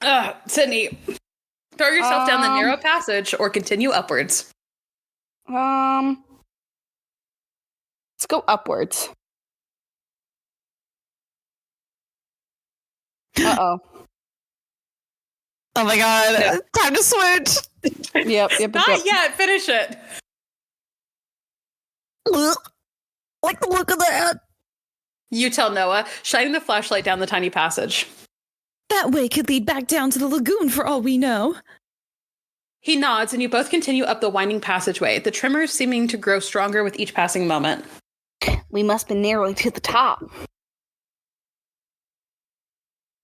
back. Sydney, throw yourself down the narrow passage or continue upwards. Let's go upwards. Uh-oh. Oh my god. Yeah. Time to switch. Yep. Not yet. Finish it. Like the look of that. You tell Noah, shining the flashlight down the tiny passage. That way could lead back down to the lagoon for all we know. He nods, and you both continue up the winding passageway, the tremors seeming to grow stronger with each passing moment. We must be nearly to the top.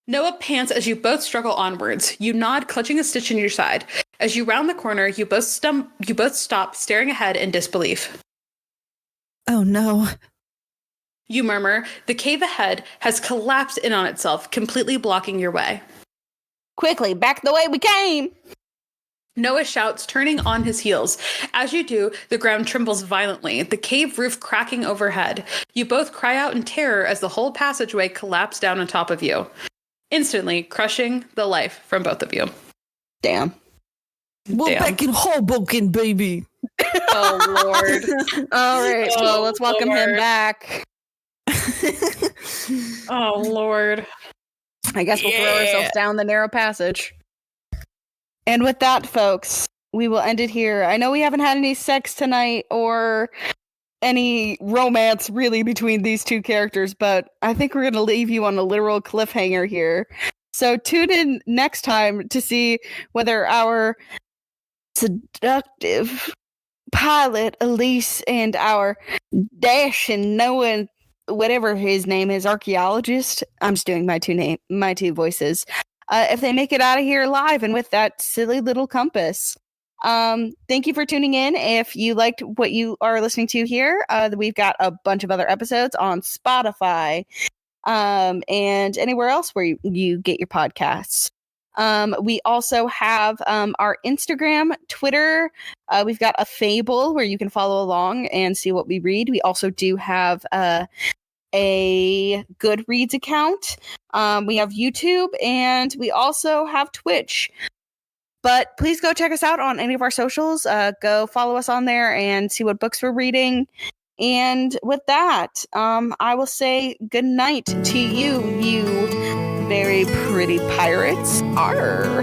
Noah pants as you both struggle onwards. You nod, clutching a stitch in your side. As you round the corner, you both stop, staring ahead in disbelief. Oh no. You murmur. The cave ahead has collapsed in on itself, completely blocking your way. Quickly, back the way we came! Noah shouts, turning on his heels. As you do, the ground trembles violently, the cave roof cracking overhead. You both cry out in terror as the whole passageway collapses down on top of you, instantly crushing the life from both of you. Damn. We're back in Hoboken, baby. Oh, Lord. All right, well, let's welcome him Lord. back. Oh, Lord. I guess we'll throw ourselves down the narrow passage. And with that, folks, we will end it here. I know we haven't had any sex tonight or any romance really between these two characters, but I think we're going to leave you on a literal cliffhanger here. So tune in next time to see whether our seductive pilot Elise and our dashing Noah, whatever his name is, archaeologist. I'm just doing my two voices. If they make it out of here alive and with that silly little compass. Thank you for tuning in. If you liked what you are listening to here, we've got a bunch of other episodes on Spotify and anywhere else where you get your podcasts. We also have our Instagram, Twitter. We've got a Fable where you can follow along and see what we read. We also do have a Goodreads account. We have YouTube, and we also have Twitch. But please go check us out on any of our socials. Go follow us on there and see what books we're reading. And with that, I will say good night to you, you very pretty pirates. Arr!